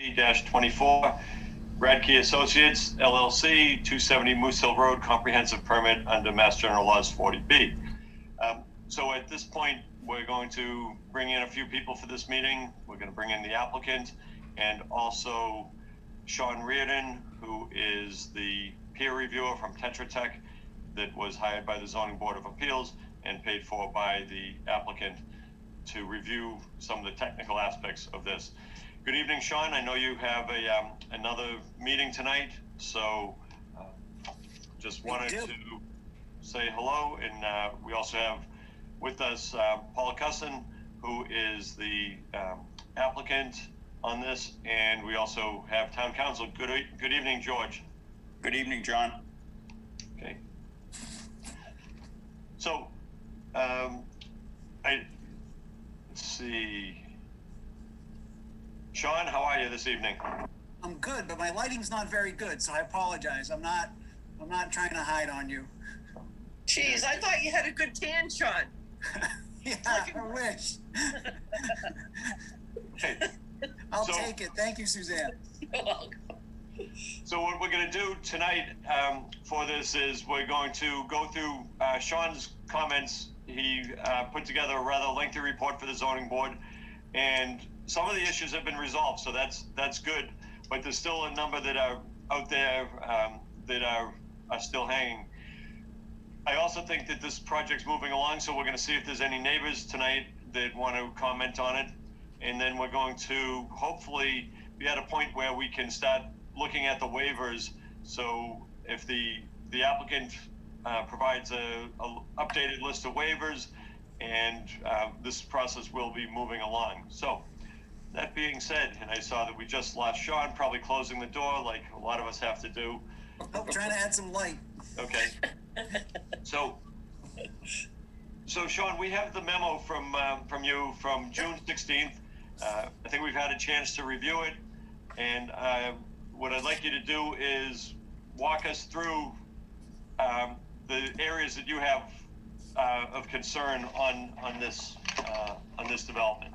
24, Radke Associates, LLC, 270 Moose Hill Road, comprehensive permit under Mass General Laws 40B. So at this point, we're going to bring in a few people for this meeting. We're going to bring in the applicant and also Sean Reardon, who is the peer reviewer from Tetra Tech that was hired by the Zoning Board of Appeals and paid for by the applicant to review some of the technical aspects of this. Good evening, Sean. I know you have another meeting tonight, so just wanted to say hello. And we also have with us Paula Cusson, who is the applicant on this, and we also have town council. Good evening, George. Good evening, John. Okay. So, let's see. Sean, how are you this evening? I'm good, but my lighting's not very good, so I apologize. I'm not trying to hide on you. Jeez, I thought you had a good tan, Sean. Yeah, I wish. Okay. I'll take it. Thank you, Suzanne. You're welcome. So what we're going to do tonight for this is we're going to go through Sean's comments. He put together a rather lengthy report for the zoning board, and some of the issues have been resolved, so that's good. But there's still a number that are out there that are still hanging. I also think that this project's moving along, so we're going to see if there's any neighbors tonight that want to comment on it, and then we're going to hopefully be at a point where we can start looking at the waivers. So if the applicant provides a updated list of waivers, and this process will be moving along. So that being said, and I saw that we just lost Sean, probably closing the door like a lot of us have to do. Oh, trying to add some light. Okay. So Sean, we have the memo from you from June 16th. I think we've had a chance to review it, and what I'd like you to do is walk us through the areas that you have of concern on this development.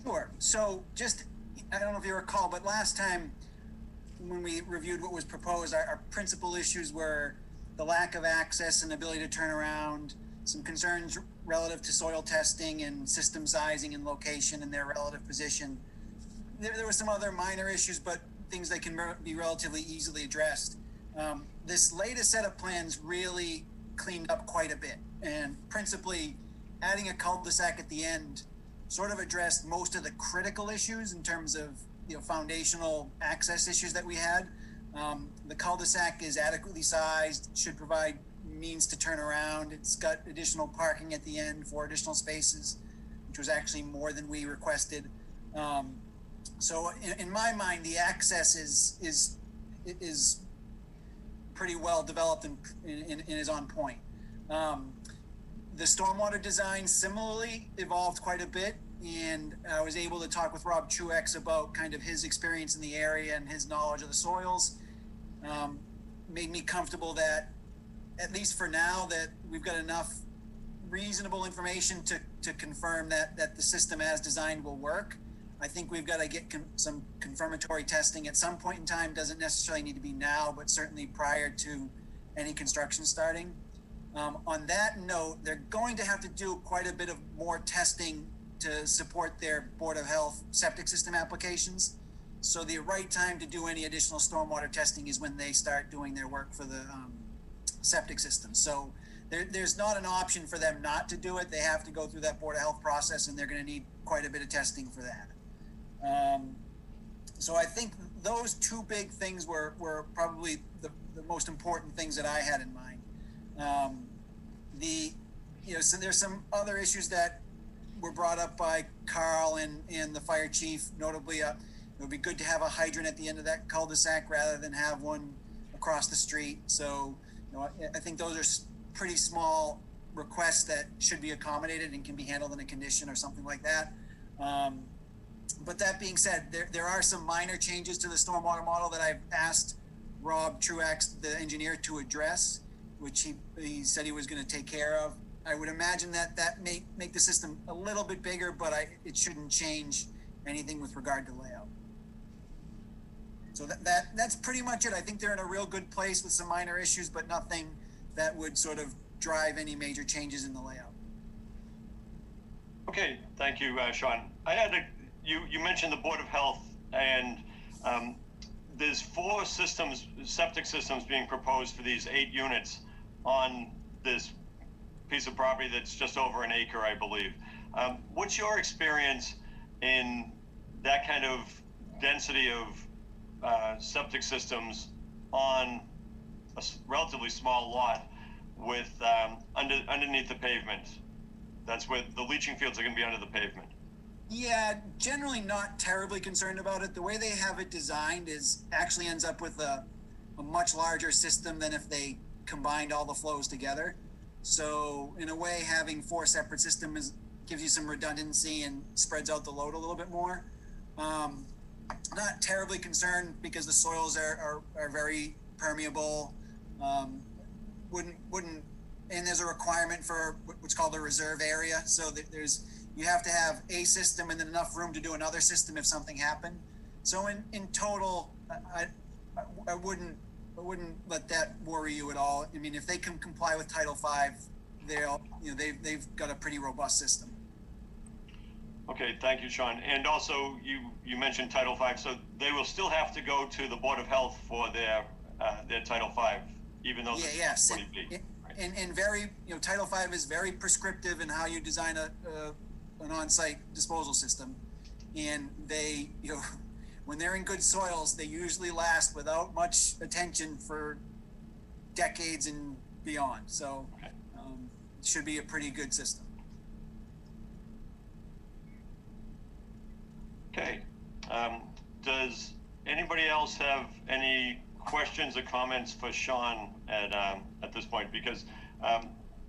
Sure. So just, I don't know if you recall, but last time when we reviewed what was proposed, our principal issues were the lack of access and ability to turn around, some concerns relative to soil testing and system sizing and location and their relative position. There were some other minor issues, but things that can be relatively easily addressed. This latest set of plans really cleaned up quite a bit, and principally adding a cul-de-sac at the end sort of addressed most of the critical issues in terms of foundational access issues that we had. The cul-de-sac is adequately sized, should provide means to turn around. It's got additional parking at the end for additional spaces, which was actually more than we requested. So in my mind, the access is pretty well developed and is on point. The stormwater design similarly evolved quite a bit, and I was able to talk with Rob Truex about kind of his experience in the area and his knowledge of the soils. Made me comfortable that, at least for now, that we've got enough reasonable information to confirm that the system as designed will work. I think we've got to get some confirmatory testing at some point in time. Doesn't necessarily need to be now, but certainly prior to any construction starting. On that note, they're going to have to do quite a bit of more testing to support their Board of Health septic system applications. So the right time to do any additional stormwater testing is when they start doing their work for the septic system. So there's not an option for them not to do it. They have to go through that Board of Health process, and they're going to need quite a bit of testing for that. So I think those two big things were probably the most important things that I had in mind. So there's some other issues that were brought up by Carl and the fire chief, notably it would be good to have a hydrant at the end of that cul-de-sac rather than have one across the street. So I think those are pretty small requests that should be accommodated and can be handled in a condition or something like that. But that being said, there are some minor changes to the stormwater model that I've asked Rob Truex, the engineer, to address, which he said he was going to take care of. I would imagine that may make the system a little bit bigger, but it shouldn't change anything with regard to layout. So that's pretty much it. I think they're in a real good place with some minor issues, but nothing that would sort of drive any major changes in the layout. Okay, thank you, Sean. You mentioned the Board of Health, and there's 4 systems, septic systems being proposed for these 8 units on this piece of property that's just over an acre, I believe. What's your experience in that kind of density of septic systems on a relatively small lot with underneath the pavement? That's where the leaching fields are going to be under the pavement. Yeah, generally not terribly concerned about it. The way they have it designed is actually ends up with a much larger system than if they combined all the flows together. So in a way, having 4 separate systems gives you some redundancy and spreads out the load a little bit more. Not terribly concerned because the soils are very permeable. Wouldn't, and there's a requirement for what's called a reserve area. So you have to have a system and then enough room to do another system if something happened. So in total, I wouldn't let that worry you at all. I mean, if they can comply with Title V, they've got a pretty robust system. Okay, thank you, Sean. And also, you mentioned Title V, so they will still have to go to the Board of Health for their Title V, even though yes, right? And very, Title V is very prescriptive in how you design an on-site disposal system, and they, when they're in good soils, they usually last without much attention for decades and beyond. So, it should be a pretty good system. Okay. Does anybody else have any questions or comments for Sean at this point? Because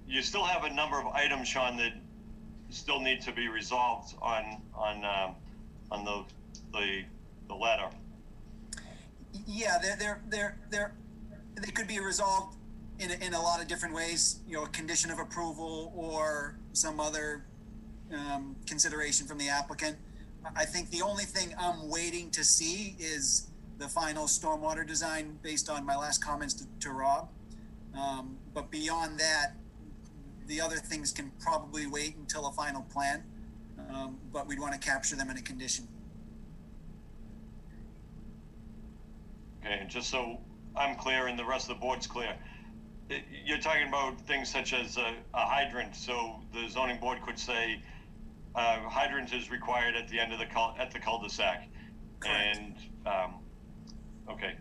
you still have a number of items, Sean, that still need to be resolved on the letter. Yeah, they could be resolved in a lot of different ways. A condition of approval or some other consideration from the applicant. I think the only thing I'm waiting to see is the final stormwater design based on my last comments to Rob. But beyond that, the other things can probably wait until a final plan, but we'd want to capture them in a condition. Okay, and just so I'm clear and the rest of the board's clear, you're talking about things such as a hydrant. So the zoning board could say hydrant is required at the end of the cul-de-sac. Correct. And okay,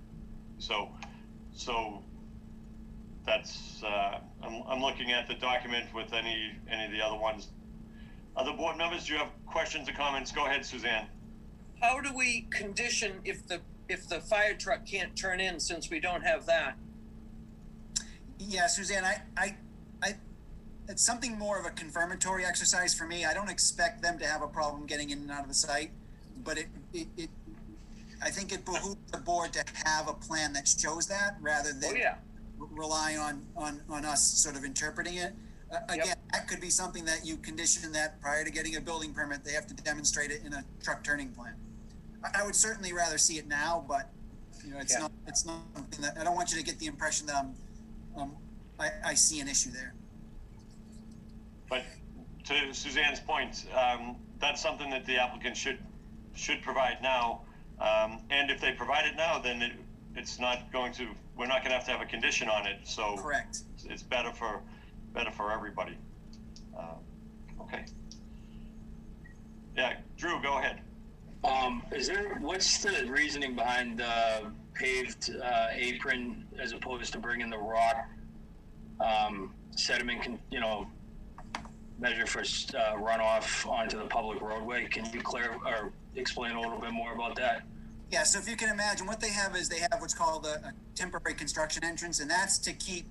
so that's I'm looking at the document with any of the other ones. Other board members, do you have questions or comments? Go ahead, Suzanne. How do we condition if the fire truck can't turn in, since we don't have that? Yeah, Suzanne, I it's something more of a confirmatory exercise for me. I don't expect them to have a problem getting in and out of the site, but I think it behooves the board to have a plan that shows that rather than rely on us sort of interpreting it. Again, that could be something that you condition that prior to getting a building permit, they have to demonstrate it in a truck turning plan. I would certainly rather see it now, but it's not something that I don't want you to get the impression that I see an issue there. But to Suzanne's point, that's something that the applicant should provide now. And if they provide it now, then we're not going to have a condition on it. So correct. It's better for everybody. Okay. Yeah, Drew, go ahead. What's the reasoning behind the paved apron as opposed to bringing the rock sediment, measure for runoff onto the public roadway? Can you explain a little bit more about that? Yeah, so if you can imagine, what they have is they have what's called a temporary construction entrance, and that's to keep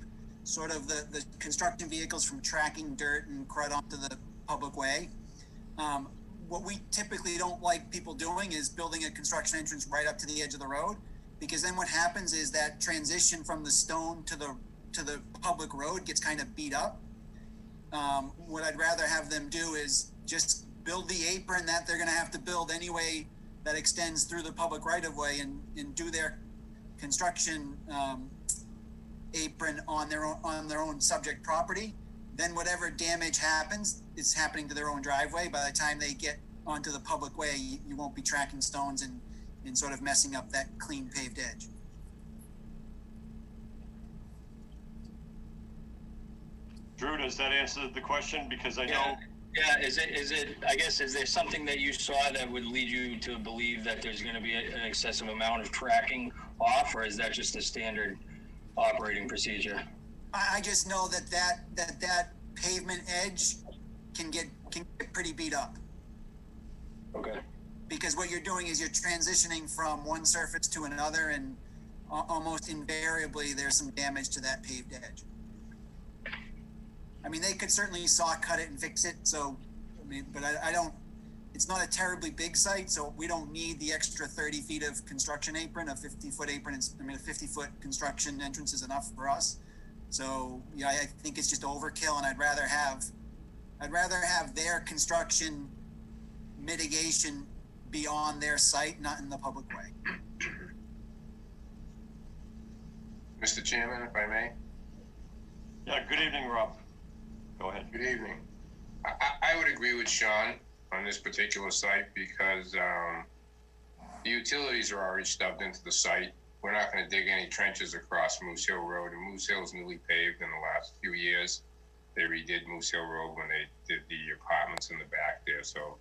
sort of the construction vehicles from tracking dirt and crud onto the public way. What we typically don't like people doing is building a construction entrance right up to the edge of the road, because then what happens is that transition from the stone to the public road gets kind of beat up. What I'd rather have them do is just build the apron that they're going to have to build anyway that extends through the public right of way and do their construction apron on their own subject property, then whatever damage happens, it's happening to their own driveway. By the time they get onto the public way, you won't be tracking stones and sort of messing up that clean paved edge. Drew, does that answer the question? Because I know. Yeah, is it, I guess, is there something that you saw that would lead you to believe that there's gonna be an excessive amount of tracking off, or is that just a standard operating procedure? I just know that pavement edge can get pretty beat up, Okay, because what you're doing is you're transitioning from one surface to another, and almost invariably there's some damage to that paved edge. I mean, they could certainly saw cut it and fix it. So, I mean, but I don't, it's not a terribly big site, so we don't need the extra 30 feet of construction apron. A 50-foot apron, a 50-foot construction entrance is enough for us. So, yeah, I think it's just overkill, and I'd rather have their construction mitigation be on their site, not in the public way. Mr. Chairman, if I may. Yeah, good evening, Rob. Go ahead. Good evening. I would agree with Sean on this particular site because the utilities are already stubbed into the site. We're not going to dig any trenches across Moose Hill Road, and Moose Hill is newly paved in the last few years. They redid Moose Hill Road when they did the apartments in the back there. So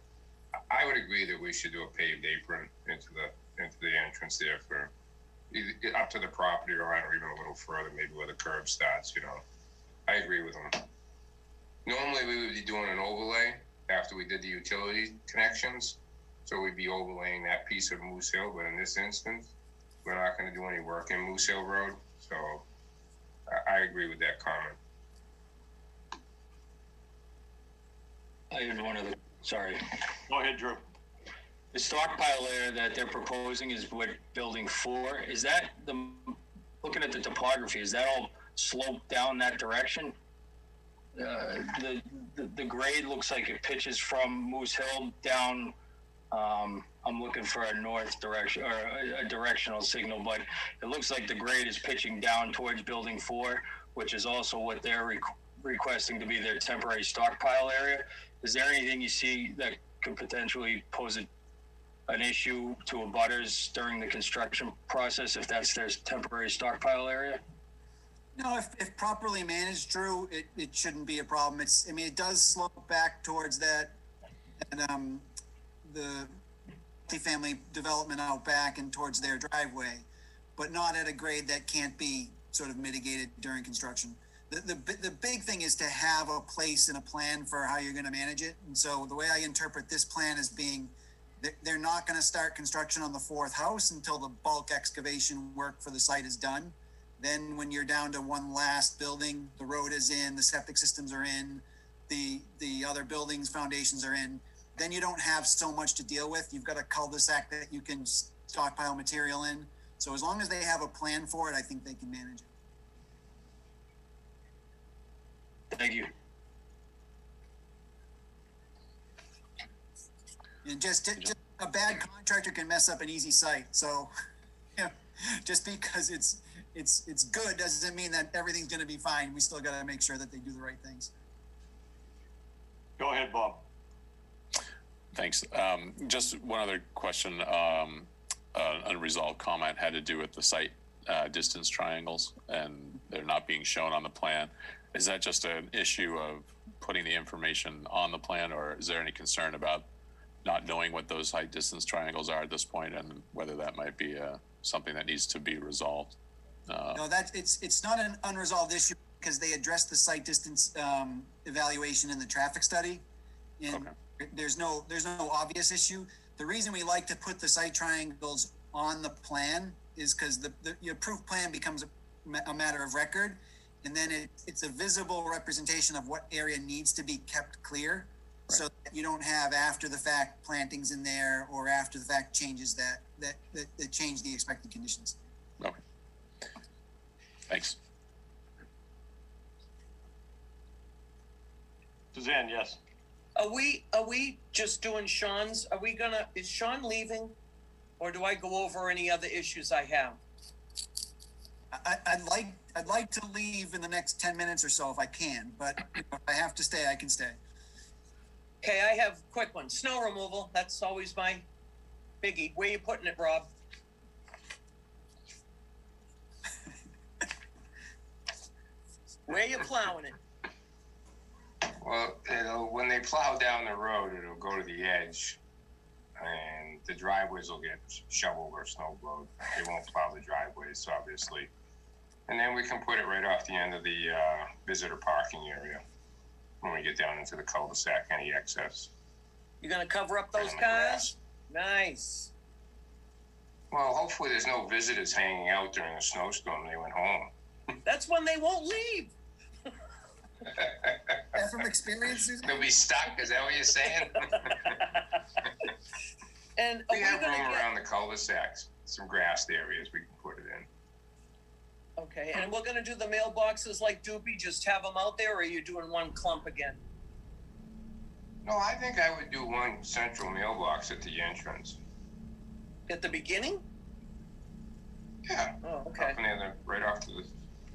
I would agree that we should do a paved apron into the entrance there for either up to the property line or even a little further, maybe where the curb starts. I agree with them. Normally, we would be doing an overlay after we did the utility connections. So we'd be overlaying that piece of Moose Hill, but in this instance, we're not going to do any work in Moose Hill Road. So I agree with that comment. I had one other, sorry. Go ahead, Drew. The stockpile area that they're proposing is what building 4, is that looking at the topography, is that all sloped down that direction? The grade looks like it pitches from Moose Hill down. I'm looking for a north direction or a directional signal, but it looks like the grade is pitching down towards building 4, which is also what they're requesting to be their temporary stockpile area. Is there anything you see that could potentially pose an issue to abutters during the construction process if that's their temporary stockpile area? No, if properly managed, Drew, it shouldn't be a problem. It does slope back towards that, and the multifamily development out back and towards their driveway, but not at a grade that can't be sort of mitigated during construction. The big thing is to have a place and a plan for how you're going to manage it. And so the way I interpret this plan as being, they're not going to start construction on the 4th house until the bulk excavation work for the site is done. Then when you're down to one last building, the road is in, the septic systems are in, the other buildings, foundations are in, then you don't have so much to deal with. You've got a cul-de-sac that you can stockpile material in. So as long as they have a plan for it, I think they can manage it. Thank you. And just a bad contractor can mess up an easy site. So, just because it's good doesn't mean that everything's going to be fine. We still got to make sure that they do the right things. Go ahead, Bob. Thanks. Just one other question. Unresolved comment had to do with the site distance triangles, and they're not being shown on the plan. Is that just an issue of putting the information on the plan, or is there any concern about not knowing what those height distance triangles are at this point, and whether that might be something that needs to be resolved? No, it's not an unresolved issue because they addressed the site distance evaluation in the traffic study, and okay. There's no obvious issue. The reason we like to put the site triangles on the plan is because the approved plan becomes a matter of record, and then it's a visible representation of what area needs to be kept clear, right. So that you don't have after the fact plantings in there or after the fact changes that change the expected conditions. Okay. Thanks. Suzanne, yes. Are we just doing Sean's? Is Sean leaving? or do I go over any other issues I have? I'd like to leave in the next 10 minutes or so if I can, but if I have to stay, I can stay. Okay, I have a quick one. Snow removal, that's always my biggie. Where you putting it, Rob? Where you plowing it? Well, when they plow down the road, it'll go to the edge, and the driveways will get shoveled or snowblowed. They won't plow the driveways, obviously. And then we can put it right off the end of the visitor parking area when we get down into the cul-de-sac, any excess. You gonna cover up those And the cars? grass. Nice. Well, hopefully there's no visitors hanging out during a snowstorm. They went home. That's when they won't leave. And from experience, Susan? They'll be stuck, is that what you're saying? And are We we have room gonna get, around the cul-de-sacs, some grassed areas we can put it in. okay, and we're gonna do the mailboxes like Doobie, just have them out there, or are you doing one clump again? No, I think I would do one central mailbox at the entrance. At the beginning? Yeah, Oh, okay. up near right off to the.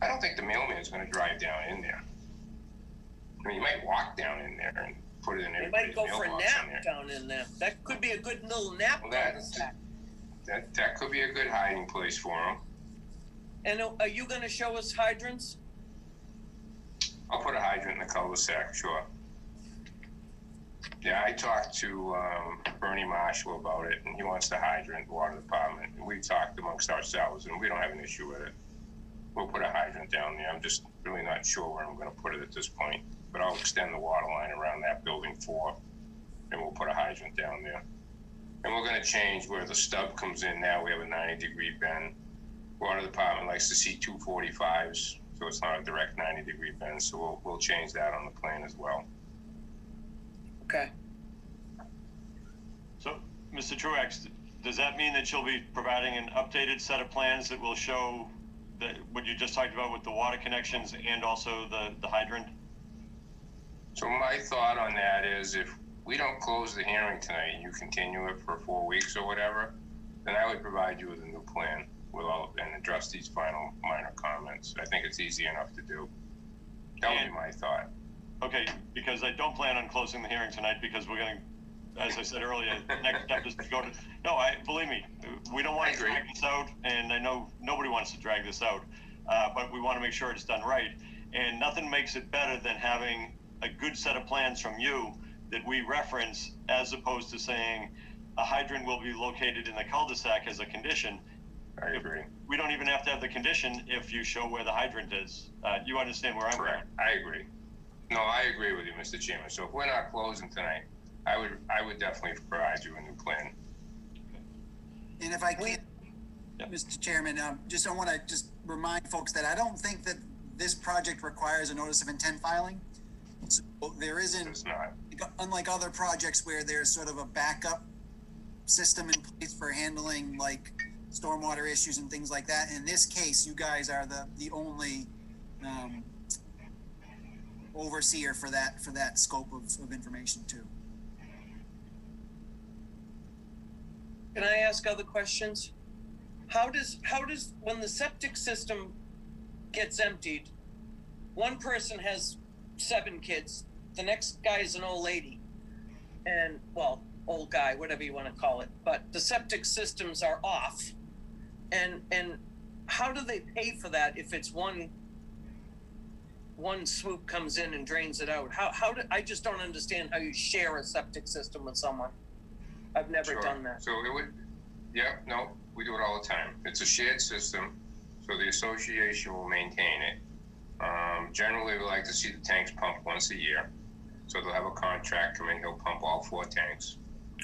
I don't think the mailman's going to drive down in there. I mean, you might walk down in there and put it in They everybody's might go for a mailbox in nap there. down in there. That could be a good little nap Well, cul-de-sac. that could be a good hiding place for them. And are you gonna show us hydrants? I'll put a hydrant in the cul-de-sac, sure. Yeah, I talked to Bernie Marshall about it, and he wants the hydrant, water department. And we talked amongst ourselves, and we don't have an issue with it. We'll put a hydrant down there. I'm just really not sure where I'm going to put it at this point. But I'll extend the water line around that building 4, and we'll put a hydrant down there. And we're going to change where the stub comes in now. We have a 90-degree bend. Water department likes to see 245s, so it's not a direct 90-degree bend. So we'll change that on the plan as well. Okay. So, Mr. Truax, does that mean that you'll be providing an updated set of plans that will show that what you just talked about with the water connections and also the hydrant? So my thought on that is if we don't close the hearing tonight and you continue it for 4 weeks or whatever, then I would provide you with a new plan and address these final minor comments. I think it's easy enough to do. That would be my thought. Okay, because I don't plan on closing the hearing tonight because we're going to, as I said earlier, the next step is to go to, no, believe me, we don't want I to agree. drag this out, and I know nobody wants to drag this out, but we want to make sure it's done right. And nothing makes it better than having a good set of plans from you that we reference, as opposed to saying a hydrant will be located in the cul-de-sac as a condition. I agree. We don't even have to have the condition if you show where the hydrant is. You understand where I'm going? Correct. I agree. No, I agree with you, Mr. Chairman. So if we're not closing tonight, I would definitely provide you a new plan. And if I can, Yep. Mr. Chairman, just I want to just remind folks that I don't think that this project requires a notice of intent filing. So there isn't, It's not. unlike other projects where there's sort of a backup system in place for handling like stormwater issues and things like that. In this case, you guys are the only overseer for that scope of information too. Can I ask other questions? How does when the septic system gets emptied, one person has 7 kids, the next guy is an old lady, and well, old guy, whatever you want to call it, but the septic systems are off, and how do they pay for that if it's one swoop comes in and drains it out? I just don't understand how you share a septic system with someone. I've never Sure. done that. So it would, yeah, no, we do it all the time. It's a shared system, so the association will maintain it. Generally, we like to see the tanks pumped once a year. So they'll have a contract come in, he'll pump all 4 tanks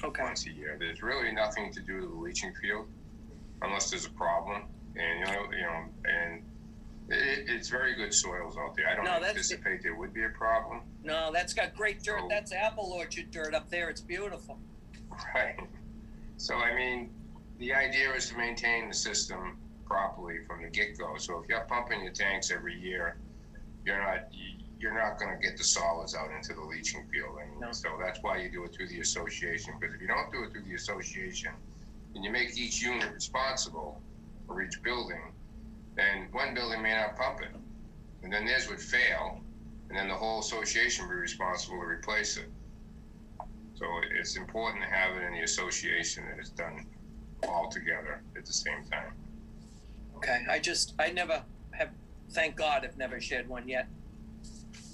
Okay. once a year. There's really nothing to do with the leaching field unless there's a problem. And, and it's very good soils out there. I don't No, that's- anticipate there would be a problem. No, that's got great dirt. So- That's apple orchard dirt up there. It's beautiful. Right. So, I mean, the idea is to maintain the system properly from the get-go. So if you're pumping your tanks every year, you're not going to get the solids out into the leaching field. No. So that's why you do it through the association. Because if you don't do it through the association, and you make each unit responsible for each building, then one building may not pump it, and then theirs would fail, and then the whole association would be responsible to replace it. So it's important to have it in the association that it's done all together at the same time. Okay, I never have, thank God I've never shared one yet.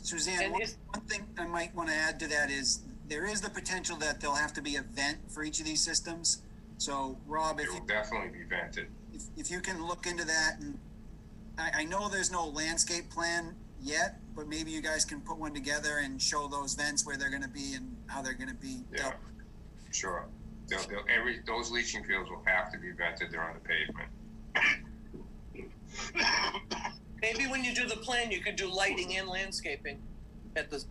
Suzanne, And one is- thing I might want to add to that is there is the potential that there'll have to be a vent for each of these systems. So Rob, It will definitely be vented. if you can look into that, and I know there's no landscape plan yet, but maybe you guys can put one together and show those vents where they're going to be and how they're going to be Yeah, dealt. sure. Those leaching fields will have to be vented. They're on the pavement. Maybe when you do the plan, you could do lighting and landscaping at the,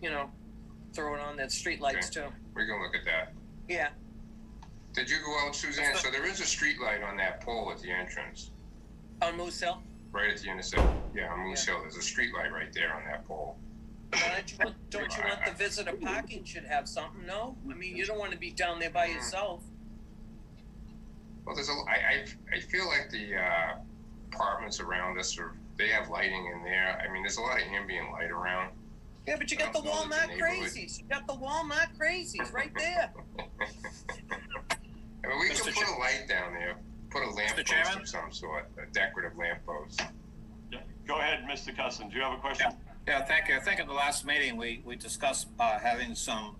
throw it on that street lights too. We can look at that. Yeah, Did you go out, Suzanne? So there is a street light on that pole at the entrance, on Moose Hill. right at the intersection. Yeah, on Moose Hill. There's a street light right there on that pole. Don't you want the visitor parking should have something, no? I mean, you don't want to be down there by yourself. Well, I feel like the apartments around us they have lighting in there. I mean, there's a lot of ambient light around. Yeah, but you got the I don't know that the Walmart neighborhood- crazies. You got the Walmart crazies right there. I mean, we Mr. could put a light down there, put a lamp post Chairman? of some sort, a decorative lamp post. Yeah. Go ahead, Mr. Cusson. Do you have a question? Yeah, thank you. I think at the last meeting, we discussed having some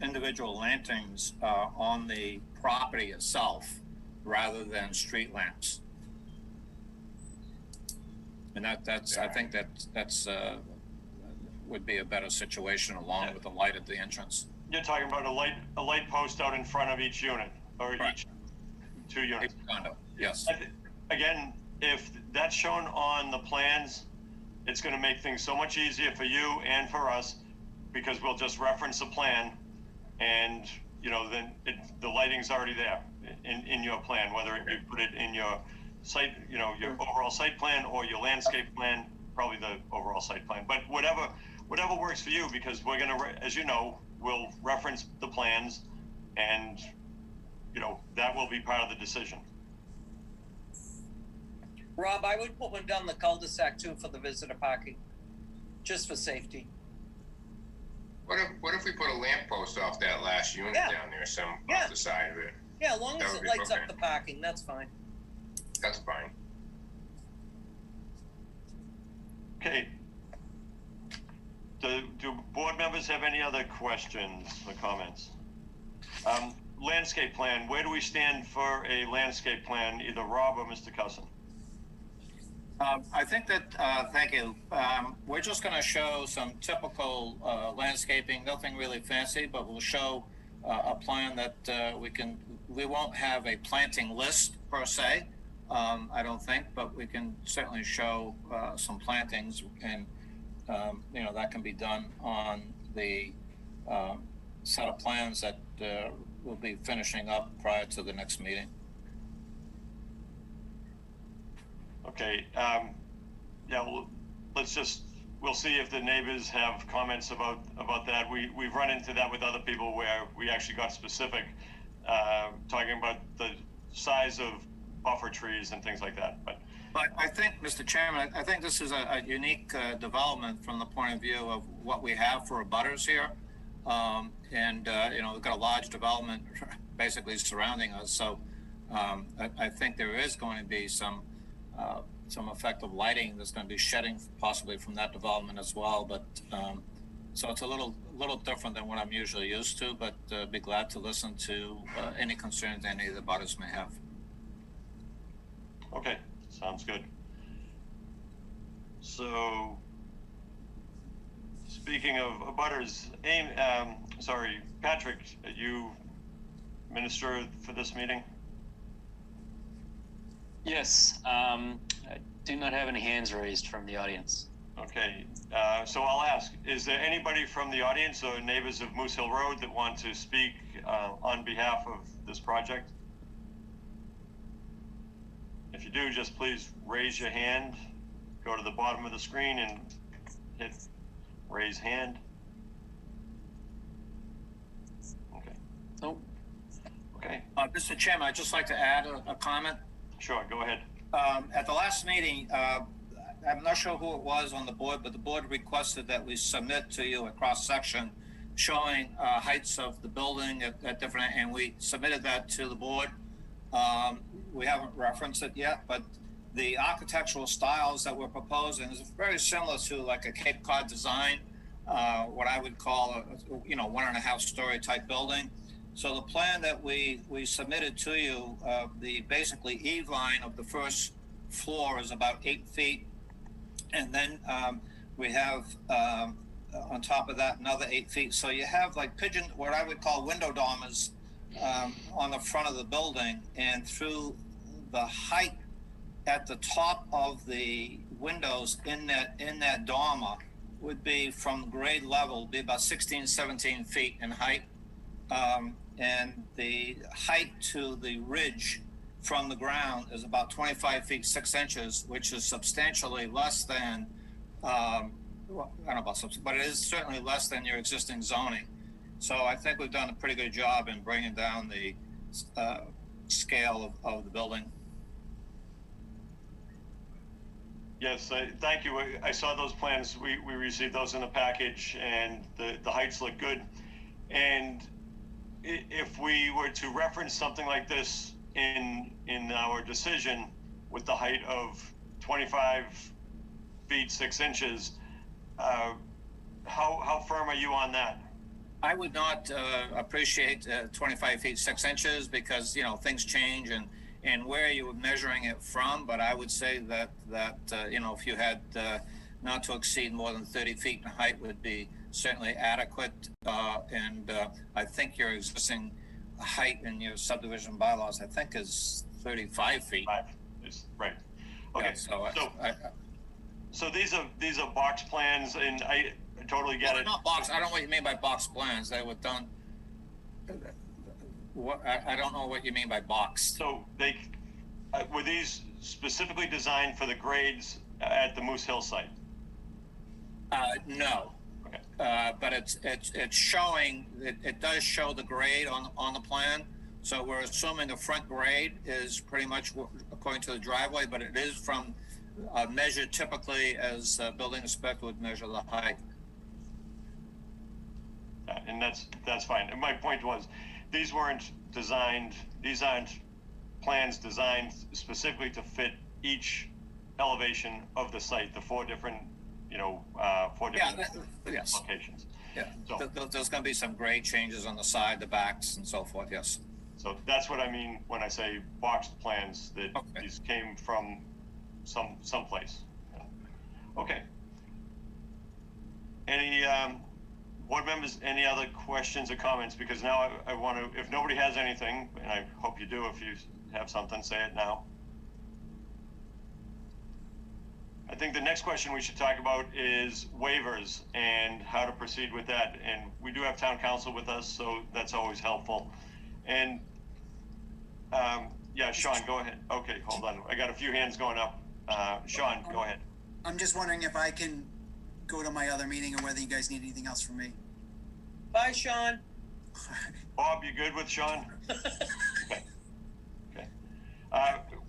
individual lanterns on the property itself rather than street lamps. And that's I think that's would be a better situation along with the light at the entrance. You're talking about a light post out in front of each unit, or Right. each 2 units. Condo, yes. Again, if that's shown on the plans, it's gonna make things so much easier for you and for us, because we'll just reference the plan, and, then the lighting's already there in your plan, whether you put it in your site, your overall site plan, or your landscape plan, probably the overall site plan, but whatever works for you, because we're gonna, as you know, we'll reference the plans, and, that will be part of the decision. Rob, I would put one down the cul-de-sac too for the visitor parking, just for safety. What if we put a lamp post off that last unit Yeah. down there, Yeah. off the side of it? Yeah, as long That as would it be lights up okay. the parking, that's fine. That's fine. Okay. Do board members have any other questions or comments? Landscape plan, where do we stand for a landscape plan, either Rob or Mr. Cusson? I think that, thank you. We're just going to show some typical landscaping, nothing really fancy, but we'll show a plan that we won't have a planting list per se, I don't think, but we can certainly show some plantings, and, that can be done on the set of plans that we'll be finishing up prior to the next meeting. Okay, we'll see if the neighbors have comments about that. We've run into that with other people where we actually got specific, talking about the size of buffer trees and things like that, but. But I think, Mr. Chairman, I think this is a unique development from the point of view of what we have for abutters here. We've got a large development basically surrounding us. So I think there is going to be some effective lighting that's going to be shedding possibly from that development as well. But so it's a little different than what I'm usually used to, but be glad to listen to any concerns any of the abutters may have. Okay, sounds good. So, speaking of abutters, Patrick, are you minister for this meeting? Yes, I do not have any hands raised from the audience. Okay, so I'll ask, is there anybody from the audience or neighbors of Moose Hill Road that want to speak on behalf of this project? If you do, just please raise your hand, go to the bottom of the screen and hit raise hand. Okay. Nope. Okay, Mr. Chairman, I'd just like to add a comment. sure, go ahead. At the last meeting, I'm not sure who it was on the board, but the board requested that we submit to you a cross-section showing heights of the building at different, and we submitted that to the board. We haven't referenced it yet, but the architectural styles that we're proposing is very similar to like a Cape Cod design, what I would call a 1.5 story type building. So the plan that we submitted to you, the basically eve line of the first floor is about 8 feet. And then we have on top of that another 8 feet. So you have like what I would call window dormers on the front of the building, and through the height at the top of the windows in that dormer would be from grade level, be about 16, 17 feet in height. And the height to the ridge from the ground is about 25 feet 6 inches, which is substantially less than, well, I don't know about substantial, but it is certainly less than your existing zoning. So I think we've done a pretty good job in bringing down the scale of the building. Yes, thank you. I saw those plans. We received those in the package, and the heights look good. And if we were to reference something like this in our decision with the height of 25 feet 6 inches, how firm are you on that? I would not appreciate 25 feet 6 inches because things change and where you were measuring it from. But I would say that if you had not to exceed more than 30 feet in height would be certainly adequate. And I think your existing height in your subdivision bylaws, I think, is 35 feet. Right. Okay. Yeah, so these are box plans, and I totally get it. Not box. I don't know what you mean by box plans. They were done. I don't know what you mean by box. So were these specifically designed for the grades at the Moose Hill site? No. Okay. But it's showing. It does show the grade on the plan. So we're assuming the front grade is pretty much according to the driveway, but it is from measured typically as a building inspector would measure the height. And that's fine. And my point was, these aren't plans designed specifically to fit each elevation of the site, the four different Yes. locations. Yeah, So, there's going to be some grade changes on the side, the backs, and so forth. Yes. so that's what I mean when I say boxed plans, that Okay. these came from someplace. Okay. Any board members, any other questions or comments? Because now I want to, if nobody has anything, and I hope you do, if you have something, say it now. I think the next question we should talk about is waivers and how to proceed with that. And we do have town council with us, so that's always helpful. And yeah, Sean, go ahead. Okay, hold on. I got a few hands going up. Sean, go ahead. I'm just wondering if I can go to my other meeting or whether you guys need anything else from me. Bye, Sean. Bob, you good with Sean? Okay. Okay.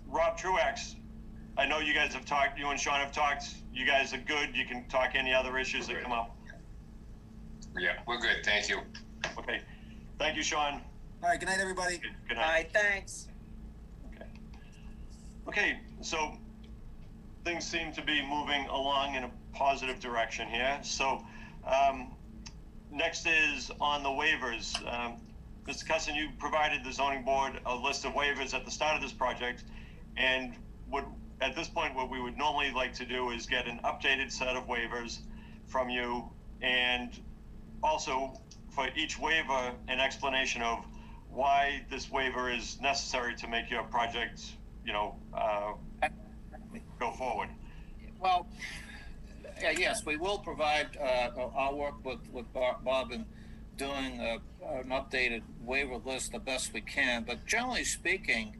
Rob Truax, I know you guys have talked, you and Sean have talked. You guys are good. You can talk any other issues that come up. Yeah, we're good. Thank you. Okay. Thank you, Sean. All right, good night, everybody. Good All night. right, thanks. Okay. Okay, so things seem to be moving along in a positive direction here. So next is on the waivers. Mr. Cusson, you provided the zoning board a list of waivers at the start of this project, and at this point, what we would normally like to do is get an updated set of waivers from you, and also for each waiver, an explanation of why this waiver is necessary to make your project, go forward. Well, yes, we will provide. I'll work with Bob in doing an updated waiver list the best we can. But generally speaking,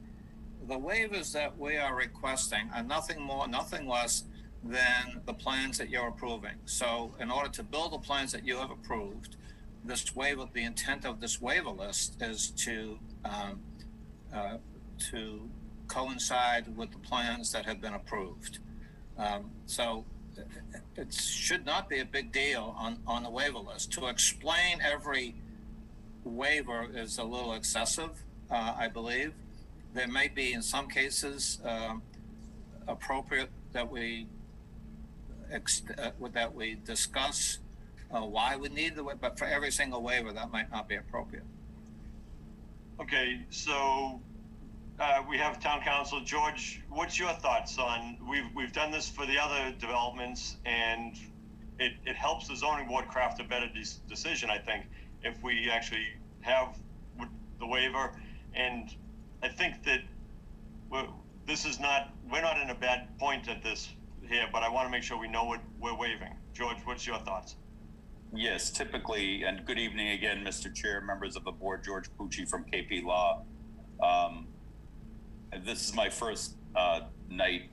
the waivers that we are requesting are nothing more, nothing less than the plans that you're approving. So in order to build the plans that you have approved, this waiver, the intent of this waiver list is to to coincide with the plans that have been approved. So it should not be a big deal on the waiver list. To explain every waiver is a little excessive, I believe. There may be, in some cases, appropriate that we discuss why we need the waiver, but for every single waiver, that might not be appropriate. Okay, so we have town council. George, what's your thoughts on, we've done this for the other developments, and it helps the zoning board craft a better decision, I think, if we actually have the waiver. And I think that we're not in a bad point at this here, but I want to make sure we know what we're waiving. George, what's your thoughts? Yes, typically, and good evening again, Mr. Chair, members of the board, George Pucci from KP Law. This is my first night,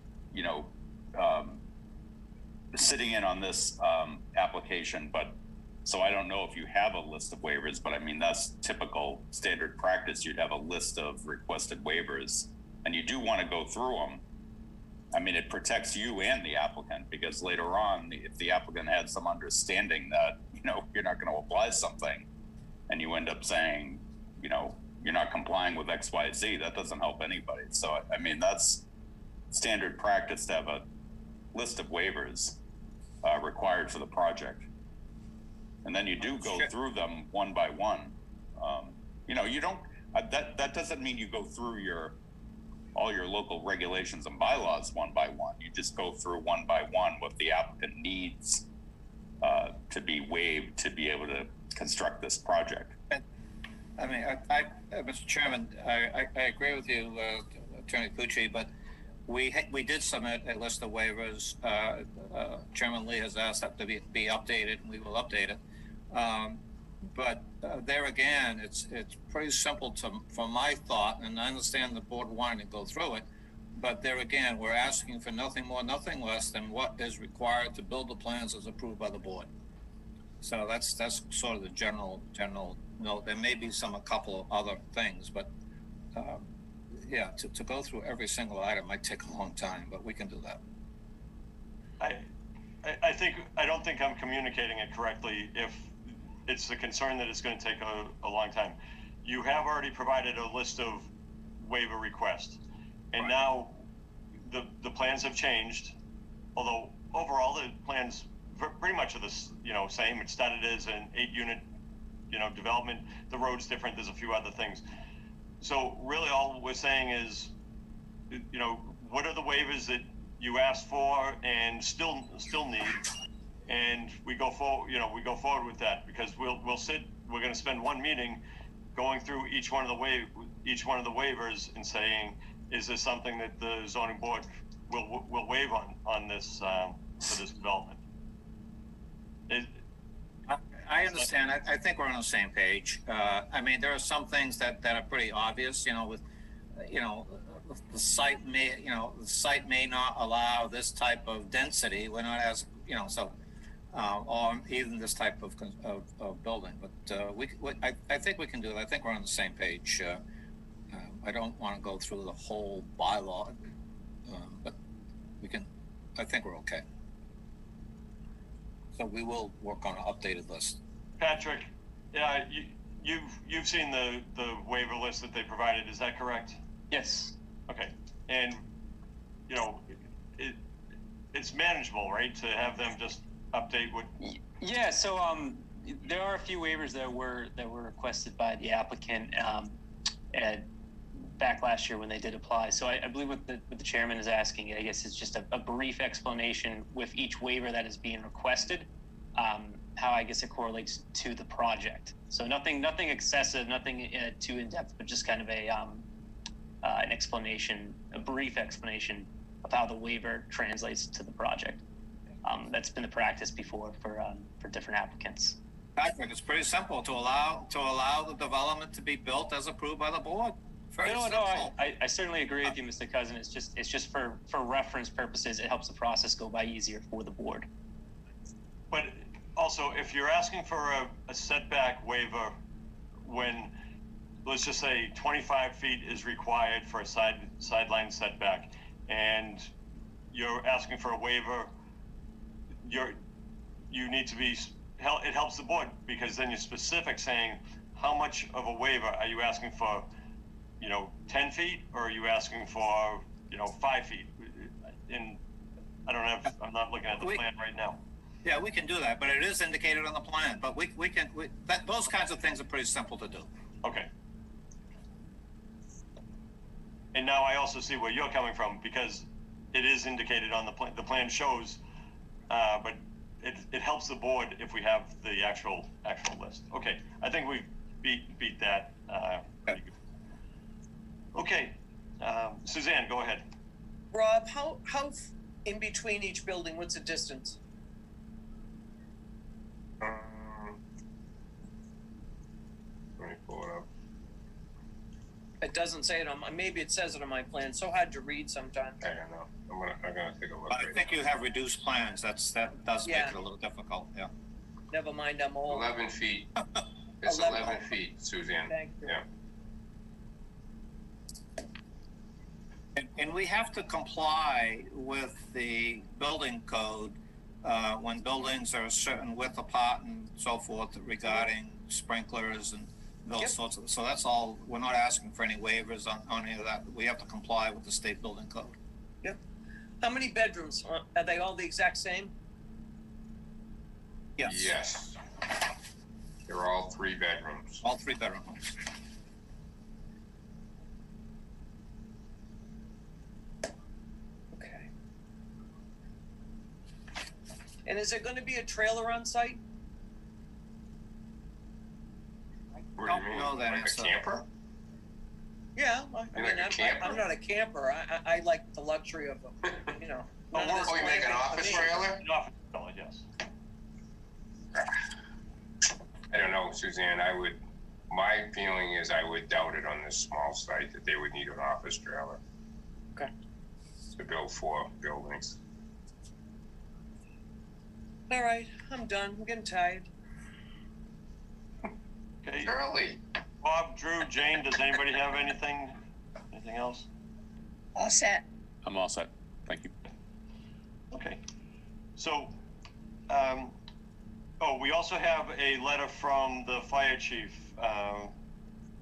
sitting in on this application, but so I don't know if you have a list of waivers, but I mean, that's typical standard practice. You'd have a list of requested waivers, and you do want to go through them. I mean, it protects you and the applicant, because later on, if the applicant had some understanding that, you're not going to apply something and you end up saying, you're not complying with X, Y, Z, that doesn't help anybody. So, I mean, that's standard practice to have a list of waivers required for the project. And then you do go through them one by one. You don't, that doesn't mean you go through all your local regulations and bylaws one by one. You just go through one by one what the applicant needs to be waived to be able to construct this project. I mean, Mr. Chairman, I agree with you, Attorney Pucci, but we did submit a list of waivers. Chairman Lee has asked that to be updated, and we will update it. But there again, it's pretty simple for my thought, and I understand the board wanting to go through it, but there again, we're asking for nothing more, nothing less than what is required to build the plans as approved by the board. So that's sort of the general note. There may be a couple of other things, but yeah, to go through every single item might take a long time, but we can do that. I don't think I'm communicating it correctly if it's the concern that it's going to take a long time. You have already provided a list of waiver requests, and right. Now the plans have changed, although overall the plans pretty much are the same. It started as an 8-unit development. The road's different. There's a few other things. So really all we're saying is, what are the waivers that you asked for and still need, and we go forward with that, because we're going to spend one meeting going through each one of the waivers and saying, is this something that the zoning board will waive on this for this development? I understand. I think we're on the same page. I mean, there are some things that are pretty obvious, with the site may not allow this type of density. We're not as or even this type of building. But I think we can do it. I think we're on the same page. I don't want to go through the whole bylaw, but we can. I think we're okay. So we will work on an updated list. Patrick, yeah, you've seen the waiver list that they provided. Is that correct? Yes. Okay, and it's manageable, right? To have them just update what. Yeah. So there are a few waivers that were requested by the applicant back last year when they did apply. So I believe what the chairman is asking, I guess, is just a brief explanation with each waiver that is being requested, how I guess it correlates to the project. So nothing excessive, nothing too in depth, but just kind of an explanation, a brief explanation of how the waiver translates to the project. That's been the practice before for different applicants. Patrick, it's pretty simple to allow the development to be built as approved by the board. No, I certainly agree with you, Mr. Cousin. It's just for reference purposes. It helps the process go by easier for the board. But also, if you're asking for a setback waiver, when let's just say 25 feet is required for a sideline setback, and you're asking for a waiver, you need to be, it helps the board because then you're specific saying how much of a waiver are you asking for, 10 feet, or are you asking for, 5 feet? And I don't have, I'm not looking at the plan right now. Yeah, we can do that, but it is indicated on the plan, but those kinds of things are pretty simple to do. Okay. And now I also see where you're coming from, because it is indicated on the plan. The plan shows, but it helps the board if we have the actual list. Okay, I think we've beat that pretty good. Okay, Suzanne, go ahead. Rob, how in between each building, what's the distance? Let me pull it up. It doesn't say it on my, maybe it says it on my plan. So hard to read sometimes. I don't know. I'm gonna take a look. But I right think now. you have reduced plans, that does make Yeah. it a little difficult, yeah. Never mind, I'm old. 11 feet. It's 11. 11 feet, Suzanne. Thank you. Yeah. And we have to comply with the building code when buildings are a certain width apart and so forth regarding sprinklers and those Yep. sorts of, so that's all, we're not asking for any waivers on any of that. We have to comply with the state building code. How many bedrooms? Are they all the exact same? Yes. Yes. They're all 3 bedrooms. All 3 bedroom homes. Okay. And is there going to be a trailer on site? What Don't do you mean? know that Like answer. a camper? Yeah, You're like a camper? I'm not a camper. I like the luxury of them. Oh, you make an office trailer? An office trailer, yes. I don't know, Suzanne. My feeling is I would doubt it on this small site that they would need an office trailer. Okay. To build 4 buildings. All right, I'm done. I'm getting tired. Okay, Early. Bob, Drew, Jane, does anybody have anything else? All set. I'm all set. Thank you. Okay. So, we also have a letter from the fire chief.